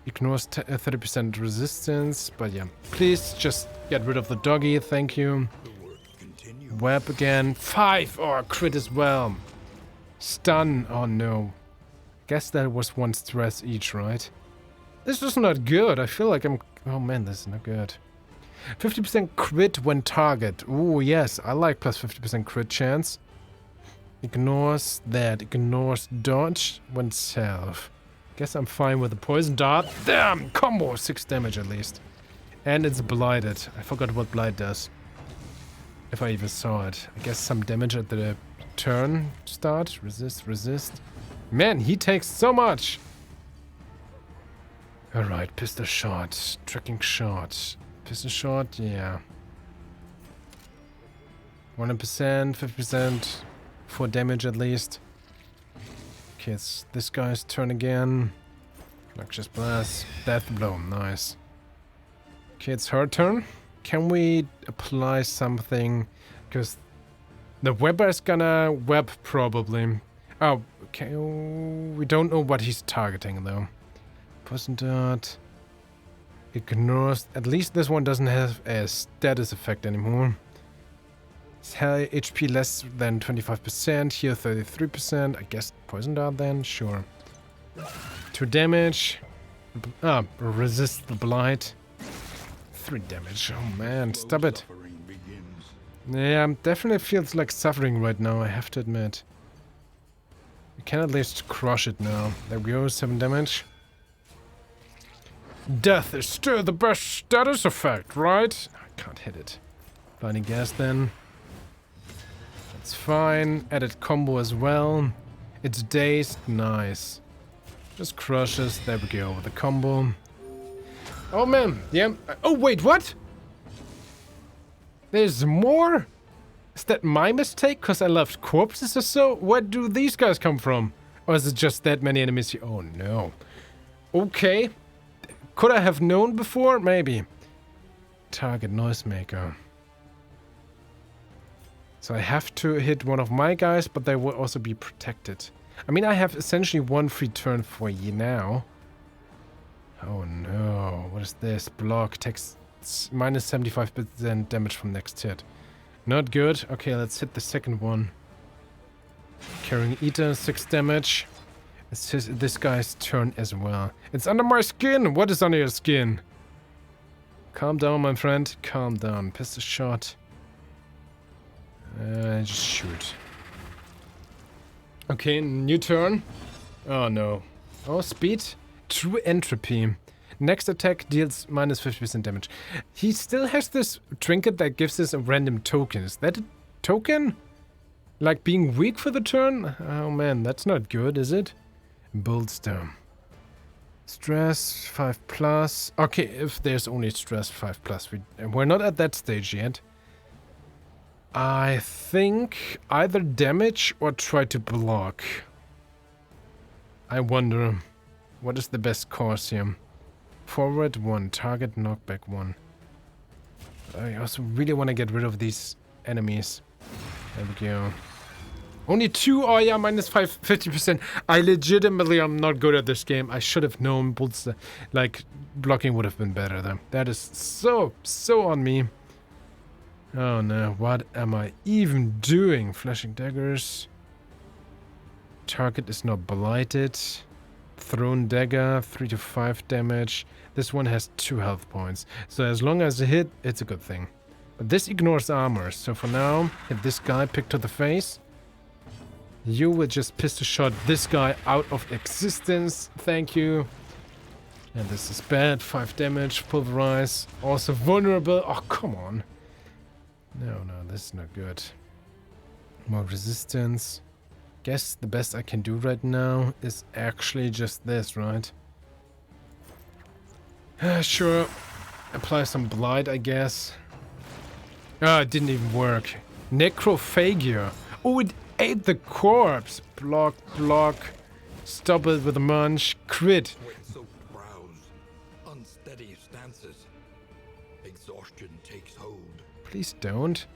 Ignores 30% resistance, but yeah. Please just get rid of the doggy, thank you. Web again. 5! Oh, crit as well. Stun. Oh no. Guess that was 1 stress each, right? This was not good. I feel like I'm... Oh man, this is not good. 50% crit when target. Ooh, yes. I like plus 50% crit chance. Ignores that. Ignores dodge when self. Guess I'm fine with the poison dart. Damn! Combo! 6 damage at least. And it's blighted. I forgot what blight does. If I even saw it. I guess some damage at the turn start. Resist, resist. Man, he takes so much! Alright, pistol shot. Tracking shot. Pistol shot, yeah. 100%, 50%. 4 damage at least. Okay, it's this guy's turn again. Noxious Blast. Death Blow. Nice. Okay, it's her turn. Can we apply something? Because the webber is gonna web probably. Oh, okay. We don't know what he's targeting though. Poison Dart. Ignores. At least this one doesn't have a status effect anymore. High HP less than 25%, here 33%. I guess Poison Dart then, sure. 2 damage. Resist the blight. 3 damage. Oh man, stop it. Yeah, definitely feels like suffering right now, I have to admit. We can at least crush it now. There we go, 7 damage. Death is still the best status effect, right? I can't hit it. Blinding gas then. That's fine. Added combo as well. It's dazed. Nice. Just crushes. There we go with the combo. Oh man. Yeah. Oh wait, what? There's more? Is that my mistake? Because I left corpses or so? Where do these guys come from? Or is it just that many enemies here? Oh no. Okay. Could I have known before? Maybe. Target noisemaker. So I have to hit one of my guys, but they will also be protected. I mean, I have essentially one free turn for you now. Oh no. What is this? Block takes minus 75% damage from next hit. Not good. Okay, let's hit the second one. Carrying Eater, 6 damage. It's this guy's turn as well. It's under my skin! What is under your skin? Calm down, my friend. Calm down. Pistol shot. Just shoot. Okay, new turn. Oh no. Oh, speed. True entropy. Next attack deals minus 50% damage. He still has this trinket that gives us a random token. Is that a token? Like being weak for the turn? Oh man, that's not good, is it? Bolster. Stress 5+. Okay, if there's only stress 5+, we're not at that stage yet. I think either damage or try to block. I wonder what is the best course here. Forward 1, target knockback 1. I also really want to get rid of these enemies. There we go. Only 2? Oh yeah, minus 50%. I legitimately am not good at this game. I should have known bolster. Like, blocking would have been better though. That is so on me. Oh no, what am I even doing? Flashing daggers. Target is not blighted. Thrown dagger, 3 to 5 damage. This one has 2 health points. So as long as a hit, it's a good thing. But this ignores armor. So for now, hit this guy, pick to the face. You will just pistol shot this guy out of existence. Thank you. And this is bad. 5 damage. Pulverize. Also vulnerable. Oh, come on. No, this is not good. More resistance. Guess the best I can do right now is actually just this, right? Sure. Apply some blight, I guess. Ah, it didn't even work. Necrophagia. Oh, it ate the corpse. Block. Stop it with a munch. Crit. Sweat-soaked brows, unsteady stances. Exhaustion takes hold. Please don't.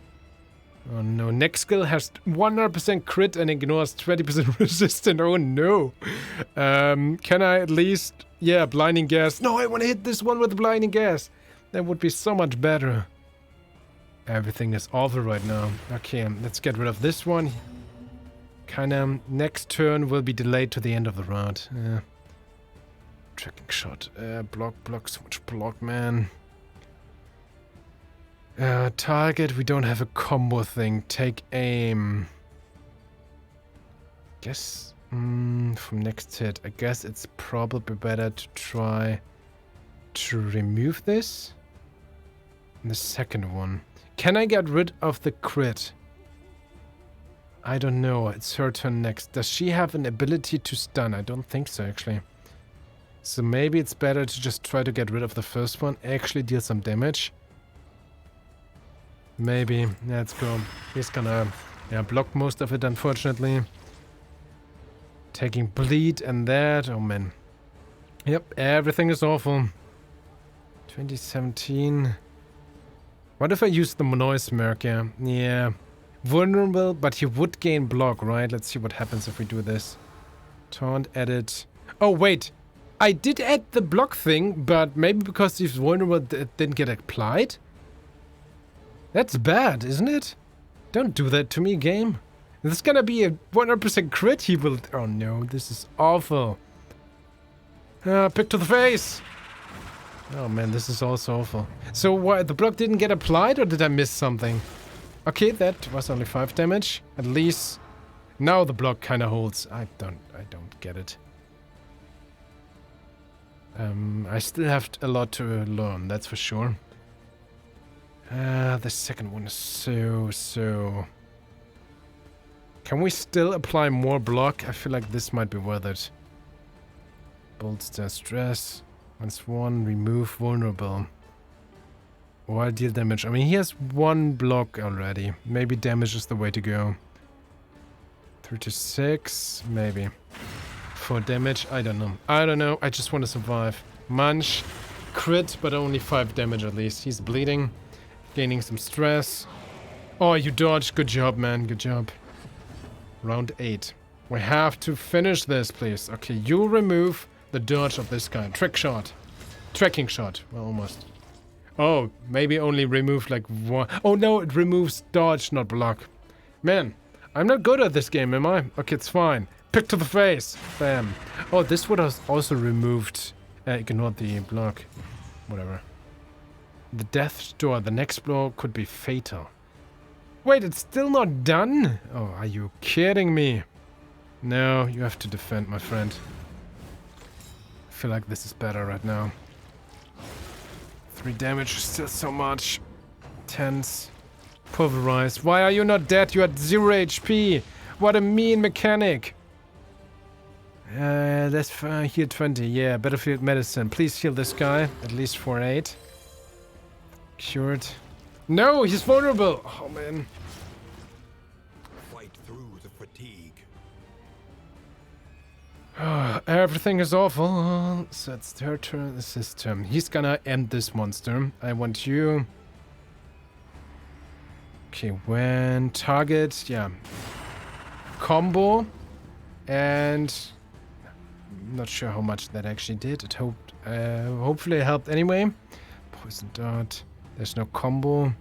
Oh no, next skill has 100% crit and ignores 20% resistant. Oh no. Can I at least... Yeah, blinding gas. No, I want to hit this one with blinding gas. That would be so much better. Everything is awful right now. Okay, let's get rid of this one. Kinda, next turn will be delayed to the end of the round. Tracking shot. Block, so much block, man. Target, we don't have a combo thing. Take aim. Guess, from next hit, I guess it's probably better to try to remove this. And the second one. Can I get rid of the crit? I don't know. It's her turn next. Does she have an ability to stun? I don't think so, actually. So maybe it's better to just try to get rid of the first one. Actually deal some damage. Maybe. Let's go. He's gonna block most of it, unfortunately. Taking bleed and that. Oh, man. Yep, everything is awful. 2017. What if I use the noise marker? Yeah. Vulnerable, but he would gain block, right? Let's see what happens if we do this. Taunt, edit. Oh, wait. I did add the block thing, but maybe because he's vulnerable, it didn't get applied? That's bad, isn't it? Don't do that to me, game. This is gonna be a 100% crit he will... Oh no, this is awful. Pick to the face. Oh man, this is also awful. So what, the block didn't get applied or did I miss something? Okay, that was only 5 damage. At least Now the block kind of holds. I don't get it. I still have a lot to learn, that's for sure. The second one is so... Can we still apply more block? I feel like this might be worth it. Bolster stress. Once one, remove vulnerable. Or deal damage. I mean, he has one block already. Maybe damage is the way to go. 3 to 6, maybe. 4 damage, I don't know. I just want to survive. Munch. Crit, but only 5 damage at least. He's bleeding. Gaining some stress. Oh, you dodged. Good job, man. Good job. Round 8. We have to finish this, please. Okay, you remove the dodge of this guy. Trick shot. Tracking shot. Well, almost. Oh, maybe only remove like one. Oh no, it removes dodge, not block. Man, I'm not good at this game, am I? Okay, it's fine. Pick to the face. Bam. Oh, this would have also removed. Ignore the block. Whatever. The death door. The next blow could be fatal. Wait, it's still not done? Oh, are you kidding me? No, you have to defend, my friend. I feel like this is better right now. 3 damage, still so much. Tense. Pulverize. Why are you not dead? You had 0 HP. What a mean mechanic. Let's heal 20. Yeah, battlefield medicine. Please heal this guy. At least for 8. Cured. No, he's vulnerable. Oh, man. Fight through the fatigue. Everything is awful. So it's her turn. It's his turn. He's gonna end this monster. I want you. Okay, when target, yeah. Combo. And I'm not sure how much that actually did. It hopefully it helped anyway. Poison dart. There's no combo.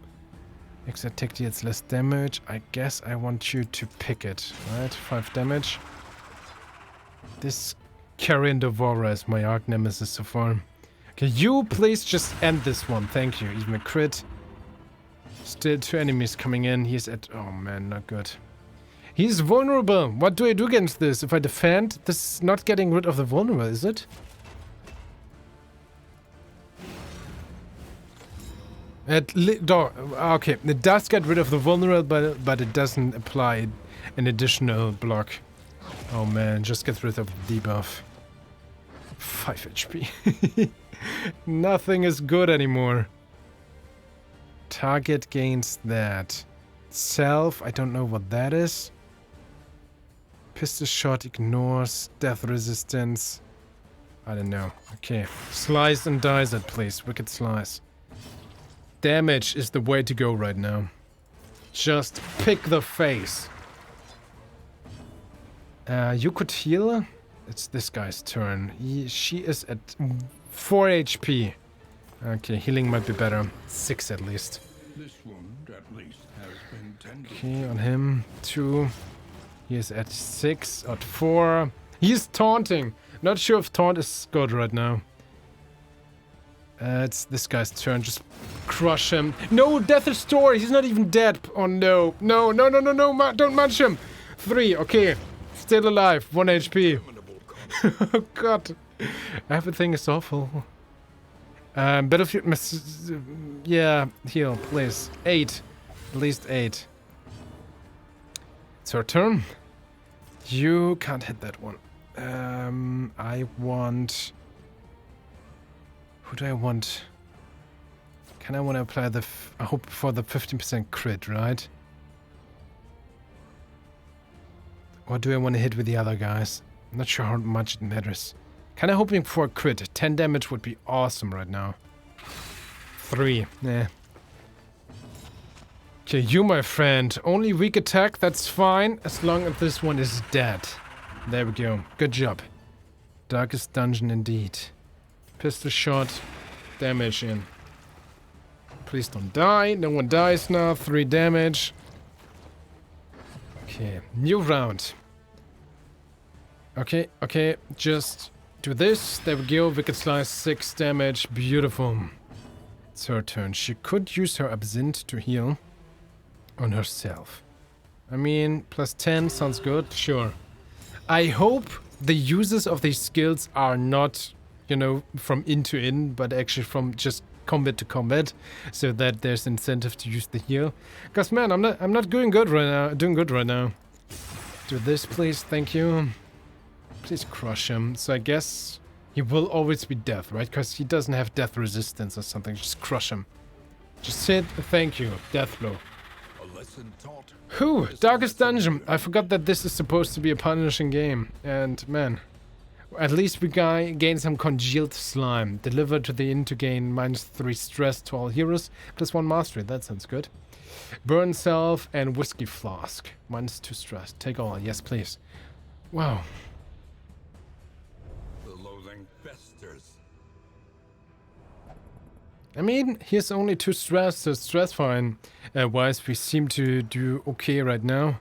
Extra attack deals less damage. I guess I want you to pick it, right? 5 damage. This Carrion Devourer is my arch nemesis so far. Okay, you please just end this one. Thank you. Even a crit. Still 2 enemies coming in. He's at... Oh man, not good. He's vulnerable. What do I do against this? If I defend, this is not getting rid of the vulnerable, is it? Okay, it does get rid of the vulnerable, but it doesn't apply an additional block. Oh man, just get rid of the debuff. 5 HP. Nothing is good anymore. Target gains that. Self, I don't know what that is. Pistol shot ignores death resistance. I don't know. Okay, slice and dice it, please. Wicked slice. Damage is the way to go right now. Just pick the face. You could heal. It's this guy's turn. She is at 4 HP. Okay, healing might be better. 6 at least. This wound at least has been tended. Okay, on him. 2. He is at 6. At 4. He's taunting. Not sure if taunt is good right now. It's this guy's turn. Just crush him. No, death is stored. He's not even dead. Oh no. No, no, no, no, no. Don't munch him. 3. Okay. Still alive. 1 HP. Oh god. Everything is awful. Battlefield yeah, heal, please. 8. At least 8. It's her turn. You can't hit that one. I want... Who do I want? Can I want to apply the... I hope for the 15% crit, right? Or do I want to hit with the other guys? I'm not sure how much it matters. Kinda hoping for a crit. 10 damage would be awesome right now. 3. Nah. Okay, you, my friend. Only weak attack, that's fine. As long as this one is dead. There we go. Good job. Darkest dungeon indeed. Pistol shot. Damage in. Please don't die. No one dies now. 3 damage. Okay, new round. Okay, okay. Just do this. There we go. Wicked Slice. 6 damage. Beautiful. It's her turn. She could use her absinthe to heal on herself. I mean, plus 10 sounds good, sure. I hope the uses of these skills are not, you know, from in to in, but actually from just combat to combat, so that there's incentive to use the heal. Cause man, I'm not doing good right now. Do this, please, thank you. Please crush him. So I guess he will always be death, right? Cause he doesn't have death resistance or something. Just crush him. Just hit. Thank you. Death blow. A lesson taught. Whew, Darkest Dungeon. I forgot that this is supposed to be a punishing game. And man, at least we gain some congealed slime. Delivered to the inn to gain -3 stress to all heroes. +1 mastery. That sounds good. Burn self and whiskey flask. -2 stress. Take all. Yes, please. Wow. The loathing festers. I mean, here's only 2 stress, so stress fine. Wise, we seem to do okay right now.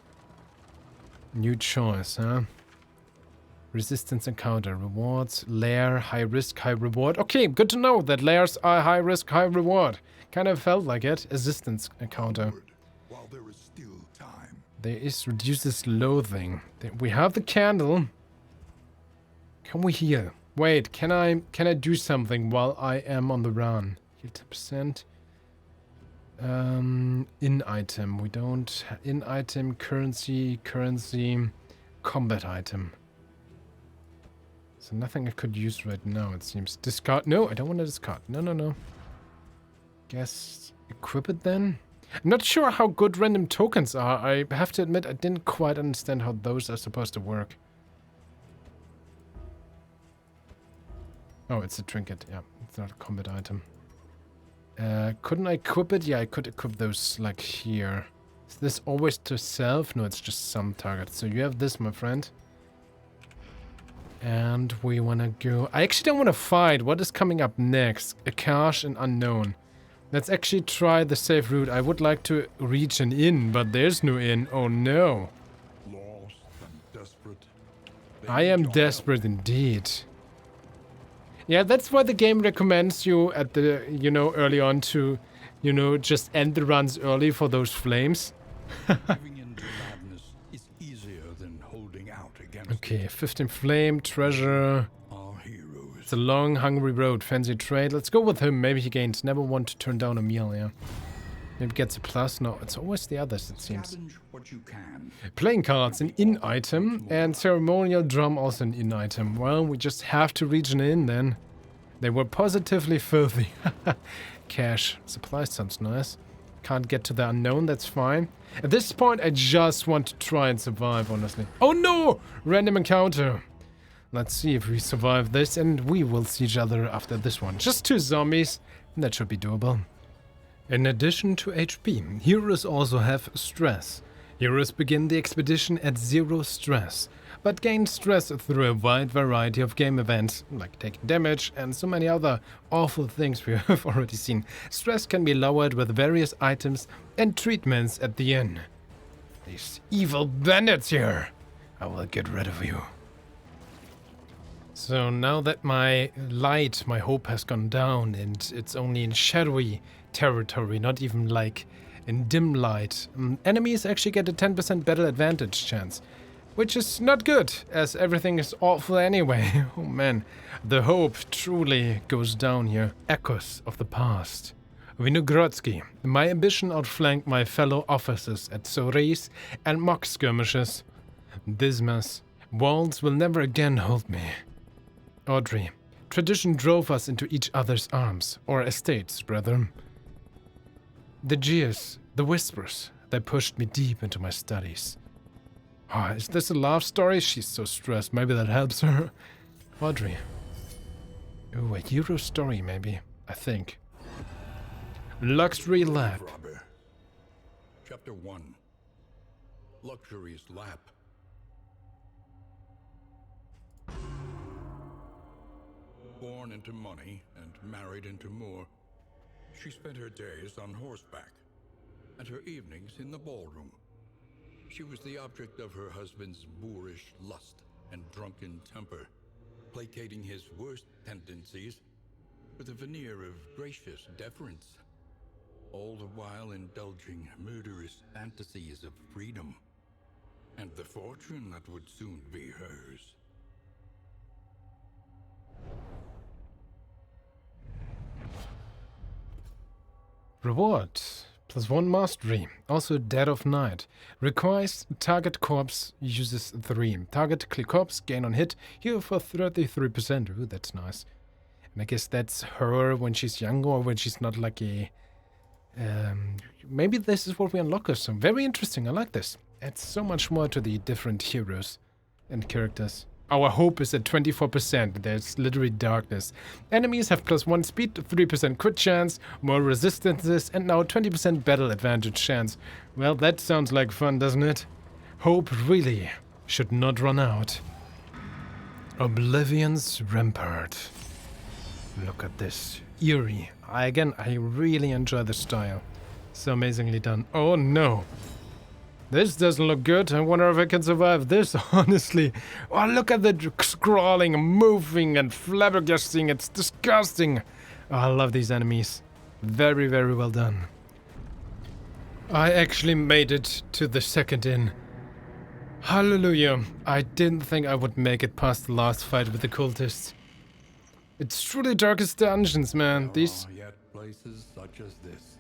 New choice, huh? Resistance encounter, rewards, lair, high risk, high reward. Okay, good to know that lairs are high risk, high reward. Kind of felt like it. Resistance encounter. While there is still time. There is reduces loathing. We have the candle. Can we heal? Wait, can I do something while I am on the run? Heal 10%. In item. We don't in item, currency, combat item. So nothing I could use right now, it seems. Discard. No, I don't want to discard. No. Guess equip it then? I'm not sure how good random tokens are. I have to admit I didn't quite understand how those are supposed to work. Oh, it's a trinket. Yeah, it's not a combat item. Couldn't I equip it? Yeah, I could equip those, like, here. Is this always to self? No, it's just some target. So you have this, my friend. And we want to go... I actually don't want to fight. What is coming up next? Akash and Unknown. Let's actually try the safe route. I would like to reach an inn, but there's no inn. Oh, no. Lost and desperate. I am desperate indeed. Yeah, that's why the game recommends you at the, you know, early on to, you know, just end the runs early for those flames. Giving in to madness is easier than holding out against Okay, 15 flame, treasure. our heroes. It's a long, hungry road, fancy trade. Let's go with him. Maybe he gains. Never want to turn down a meal, yeah. Maybe gets a plus. No, it's always the others, it seems. Scavenge what you can. Playing cards, an in item, and ceremonial drum, also an in item. Well, we just have to reach an inn then. They were positively filthy. Cash. Supplies sounds nice. Can't get to the unknown, that's fine. At this point, I just want to try and survive, honestly. Oh no! Random encounter. Let's see if we survive this, and we will see each other after this one. Just 2 zombies. That should be doable. In addition to HP, heroes also have stress. Heroes begin the expedition at 0 stress, but gain stress through a wide variety of game events, like taking damage and so many other awful things we have already seen. Stress can be lowered with various items and treatments at the inn. These evil bandits here! I will get rid of you. So now that my light, my hope has gone down and it's only in shadowy territory, not even like in dim light, enemies actually get a 10% battle advantage chance, which is not good, as everything is awful anyway. Oh man, the hope truly goes down here. Echoes of the past. Vinogrodsky. My ambition outflanked my fellow officers at Soris and mock skirmishes. Dismas. Walls will never again hold me. Audrey. Tradition drove us into each other's arms, or estates, rather. The jeers, the whispers, they pushed me deep into my studies. Oh, is this a love story? She's so stressed. Maybe that helps her. Audrey. Ooh, a hero story, maybe. I think. Luxury Lab. Robber. Chapter 1. Luxury's Lap. Born into money and married into more, she spent her days on horseback and her evenings in the ballroom. She was the object of her husband's boorish lust and drunken temper, placating his worst tendencies with a veneer of gracious deference, all the while indulging murderous fantasies of freedom. And the fortune that would soon be hers. Reward. +1 mastery. Also Dead of Night. Requires target corpse uses 3. Target click corpse, gain on hit, heal for 33%. Ooh, that's nice. And I guess that's her when she's younger or when she's not like a... maybe this is what we unlock or something. Very interesting, I like this. Adds so much more to the different heroes and characters. Our hope is at 24%. There's literally darkness. Enemies have +1 speed, 3% crit chance, more resistances, and now 20% battle advantage chance. Well, that sounds like fun, doesn't it? Hope really should not run out. Oblivion's Rampart. Look at this. Eerie. I really enjoy the style. So amazingly done. Oh no. This doesn't look good. I wonder if I can survive this, honestly. Oh, look at the scrawling, moving, and flabbergasting. It's disgusting. Oh, I love these enemies. Very, very well done. I actually made it to the second inn. Hallelujah. I didn't think I would make it past the last fight with the cultists. It's truly darkest dungeons, man. These... There are yet places such as this,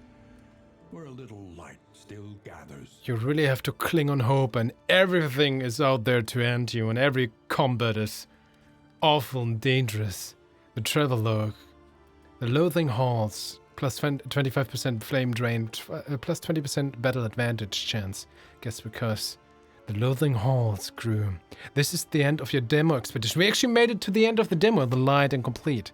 where a little light still gathers. You really have to cling on hope, and everything is out there to end you, and every combat is awful and dangerous. The travelogue, the loathing halls, plus 25% flame drain, plus 20% battle advantage chance. Guess because the loathing halls grew. This is the end of your demo expedition. We actually made it to the end of the demo, the light and complete.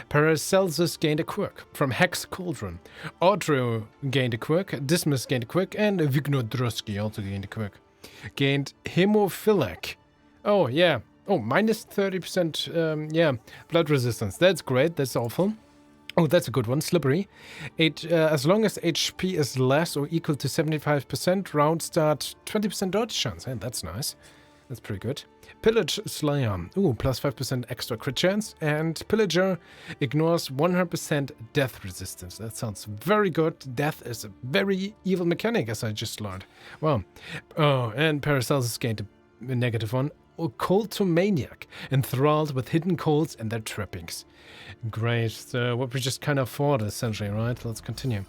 Paracelsus gained a quirk from Hex Cauldron. Audro gained a quirk, Dismas gained a quirk, and Vignodrosky also gained a quirk. Gained Hemophiliac. Oh, yeah. Oh, minus 30%, yeah, blood resistance. That's great, that's awful. Oh, that's a good one. Slippery. As long as HP is less or equal to 75%, round start 20% dodge chance. Hey, that's nice. That's pretty good. Pillage Slayer. Ooh, plus 5% extra crit chance. And Pillager ignores 100% death resistance. That sounds very good. Death is a very evil mechanic, as I just learned. Wow. Oh, and Paracelsus gained a -1. Occultomaniac, enthralled with hidden cults and their trappings. Great, so what we just kind of fought essentially, right? Let's continue.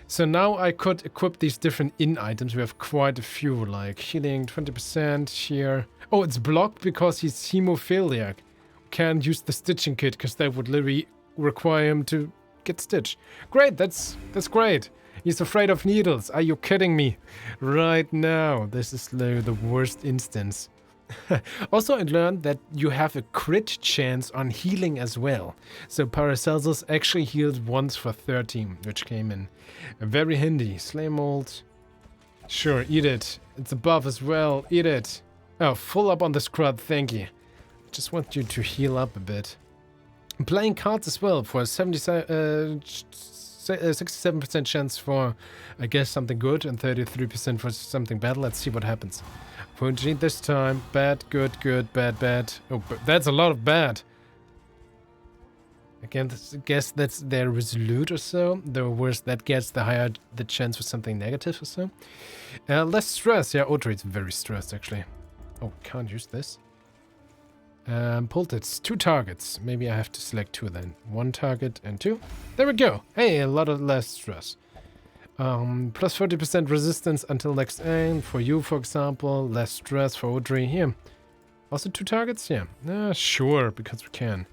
So now I could equip these different inn items. We have quite a few, like healing 20% here. Oh, it's blocked because he's hemophiliac. Can't use the stitching kit because that would literally require him to get stitched. Great, that's great. He's afraid of needles. Are you kidding me? Right now, this is the worst instance. Also, I learned that you have a crit chance on healing as well. So Paracelsus actually healed once for 13, which came in very handy. Slay mold. Sure, eat it. It's a buff as well. Eat it. Oh, full up on the scrub, thank you. Just want you to heal up a bit. Playing cards as well for 67% chance for, I guess, something good and 33% for something bad. Let's see what happens. Fortunate this time. Bad, good, good, bad, bad. Oh, but that's a lot of bad. Again, I guess that's their resolute or so. The worse that gets, the higher the chance for something negative or so. Less stress. Yeah, Audrey's very stressed, actually. Oh, can't use this. Poultice. 2 targets. Maybe I have to select 2 then. 1 target and 2. There we go. Hey, a lot of less stress. Plus 40% resistance until next aim. For you, for example. Less stress for Audrey. Here. Also 2 targets? Yeah. Sure, because we can.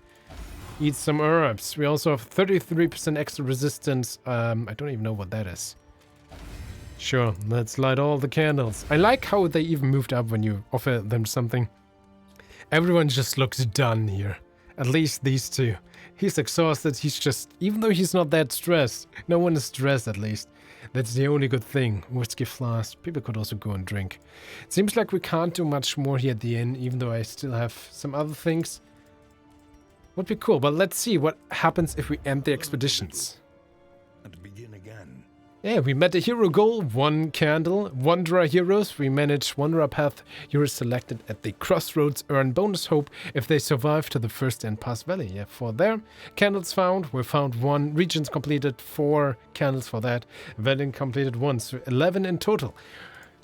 Eat some herbs. We also have 33% extra resistance. I don't even know what that is. Sure, let's light all the candles. I like how they even moved up when you offer them something. Everyone just looks done here. At least these two. He's exhausted. He's just... Even though he's not that stressed. No one is stressed, at least. That's the only good thing. Whiskey flask. People could also go and drink. It seems like we can't do much more here at the end, even though I still have some other things. Would be cool, but let's see what happens if we end the expeditions. And begin again. Yeah, we met a hero goal, 1 candle, Wanderer heroes. We managed Wanderer path heroes selected at the crossroads earn bonus hope if they survive to the first end pass valley. Yeah, for there. Candles found, we found 1. Regions completed, 4 candles for that. Valley completed 1, so 11 in total.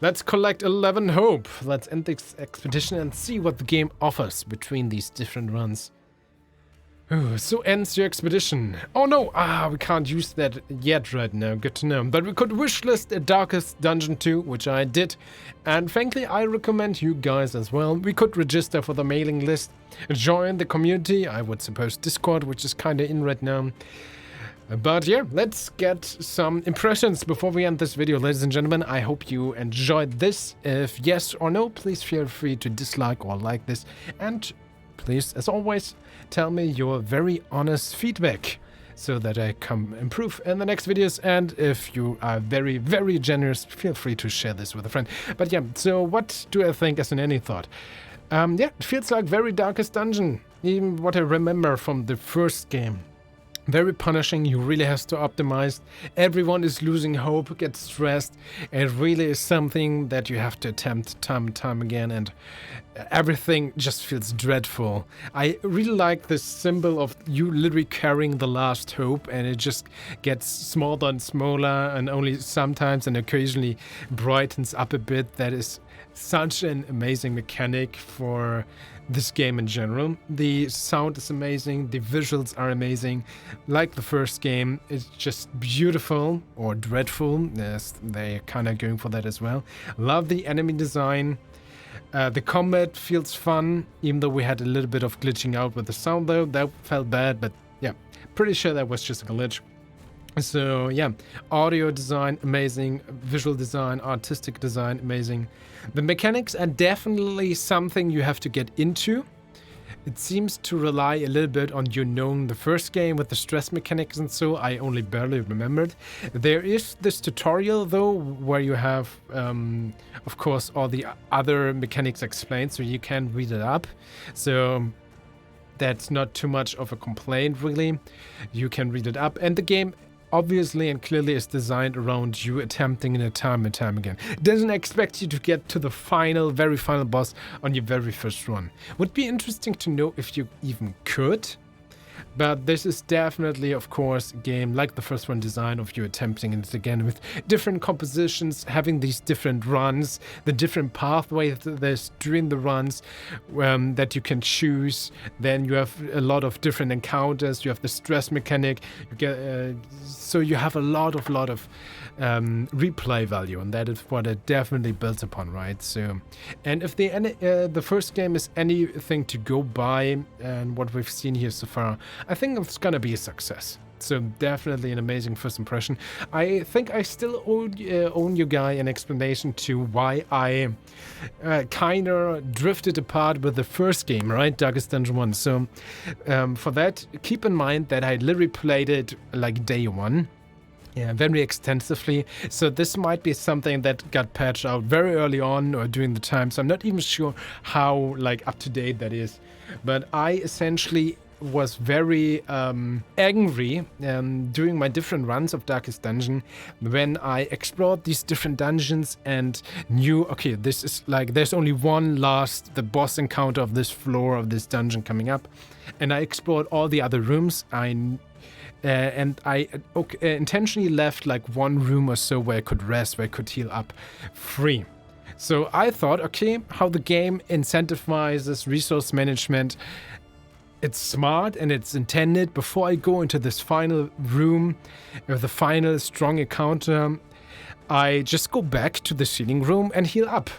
Let's collect 11 hope. Let's end this expedition and see what the game offers between these different runs. Ooh, so ends your expedition. Oh no, we can't use that yet right now, good to know. But we could wishlist a Darkest Dungeon 2, which I did. And frankly, I recommend you guys as well. We could register for the mailing list, join the community, I would suppose Discord, which is kinda in right now. But yeah, let's get some impressions before we end this video, ladies and gentlemen. I hope you enjoyed this. If yes or no, please feel free to dislike or like this. And please, as always, tell me your very honest feedback so that I can improve in the next videos. And if you are very, very generous, feel free to share this with a friend. But yeah, so what do I think as an any thought? Yeah, it feels like very Darkest Dungeon, even what I remember from the first game. Very punishing, you really have to optimize. Everyone is losing hope, gets stressed. It really is something that you have to attempt time and time again, and everything just feels dreadful. I really like this symbol of you literally carrying the last hope, and it just gets smaller and smaller, and only sometimes and occasionally brightens up a bit. That is such an amazing mechanic for this game in general. The sound is amazing, the visuals are amazing. Like the first game, it's just beautiful or dreadful. Yes, they're kind of going for that as well. Love the enemy design. The combat feels fun, even though we had a little bit of glitching out with the sound though. That felt bad, but yeah, pretty sure that was just a glitch. So yeah, audio design amazing, visual design, artistic design amazing. The mechanics are definitely something you have to get into. It seems to rely a little bit on you knowing the first game with the stress mechanics, and so I only barely remembered. There is this tutorial though, where you have, of course, all the other mechanics explained, so you can read it up. So that's not too much of a complaint really. You can read it up, and the game obviously and clearly is designed around you attempting it time and time again. It doesn't expect you to get to the very final boss on your very first run. Would be interesting to know if you even could. But this is definitely, of course, a game like the first one designed of you attempting it again with different compositions, having these different runs, the different pathways there's during the runs that you can choose. Then you have a lot of different encounters. You have the stress mechanic. You get so you have a lot of replay value, and that is what it definitely builds upon, right? So, and if the first game is anything to go by, and what we've seen here so far, I think it's gonna be a success. So definitely an amazing first impression. I think I still owe you guys an explanation to why I kind of drifted apart with the first game, right? Darkest Dungeon 1. So for that, keep in mind that I literally played it like day one. Yeah, very extensively. So this might be something that got patched out very early on or during the time. So I'm not even sure how up to date that is. But I essentially was very angry during my different runs of Darkest Dungeon when I explored these different dungeons and knew, okay, this is there's only one the boss encounter of this floor of this dungeon coming up, and I explored all the other rooms. And I intentionally left one room or so where I could rest, where I could heal up free. So I thought, okay, how the game incentivizes resource management, it's smart and it's intended. Before I go into this final room, or the final strong encounter, I just go back to the healing room and heal up,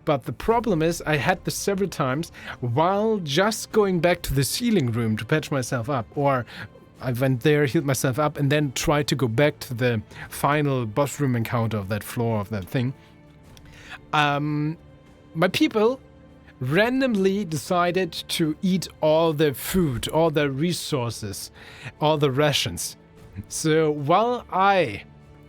But the problem is, I had this several times while just going back to the healing room to patch myself up, or I went there, healed myself up, and then tried to go back to the final boss room encounter of that floor of that thing. My people randomly decided to eat all the food, all the resources, all the rations. So while I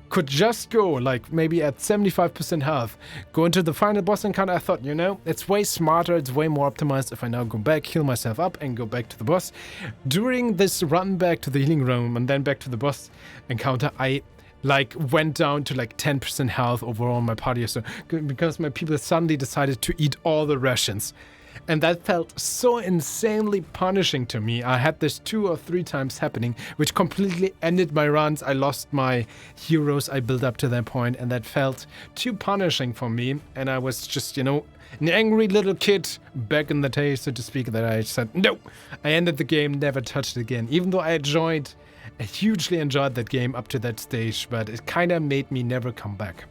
could just go maybe at 75% health, go into the final boss encounter, I thought, it's way smarter, it's way more optimized if I now go back, heal myself up, and go back to the boss. During this run back to the healing room and then back to the boss encounter, I went down to 10% health overall in my party, so because my people suddenly decided to eat all the rations. And that felt so insanely punishing to me. I had this 2 or 3 times happening, which completely ended my runs. I lost my heroes I built up to that point, and that felt too punishing for me. And I was just, you know, an angry little kid back in the day, so to speak, that I said, no, I ended the game, never touched it again. Even though I hugely enjoyed that game up to that stage, but it kind of made me never come back.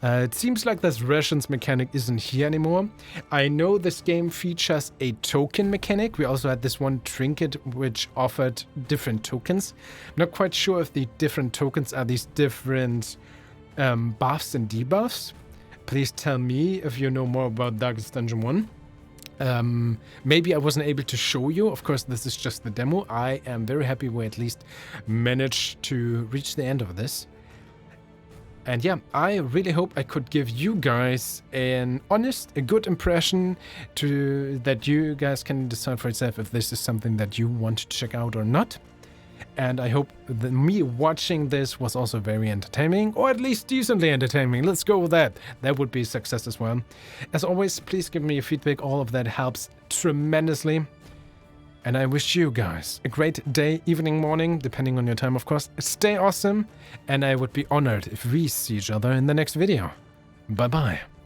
It seems like this rations mechanic isn't here anymore. I know this game features a token mechanic. We also had this one trinket which offered different tokens. I'm not quite sure if the different tokens are these different buffs and debuffs. Please tell me if you know more about Darkest Dungeon 1. Maybe I wasn't able to show you. Of course, this is just the demo. I am very happy we at least managed to reach the end of this. And yeah, I really hope I could give you guys a good impression that you guys can decide for yourself if this is something that you want to check out or not. And I hope that me watching this was also very entertaining, or at least decently entertaining. Let's go with that. That would be a success as well. As always, please give me your feedback. All of that helps tremendously. And I wish you guys a great day, evening, morning, depending on your time, of course. Stay awesome, and I would be honored if we see each other in the next video. Bye-bye.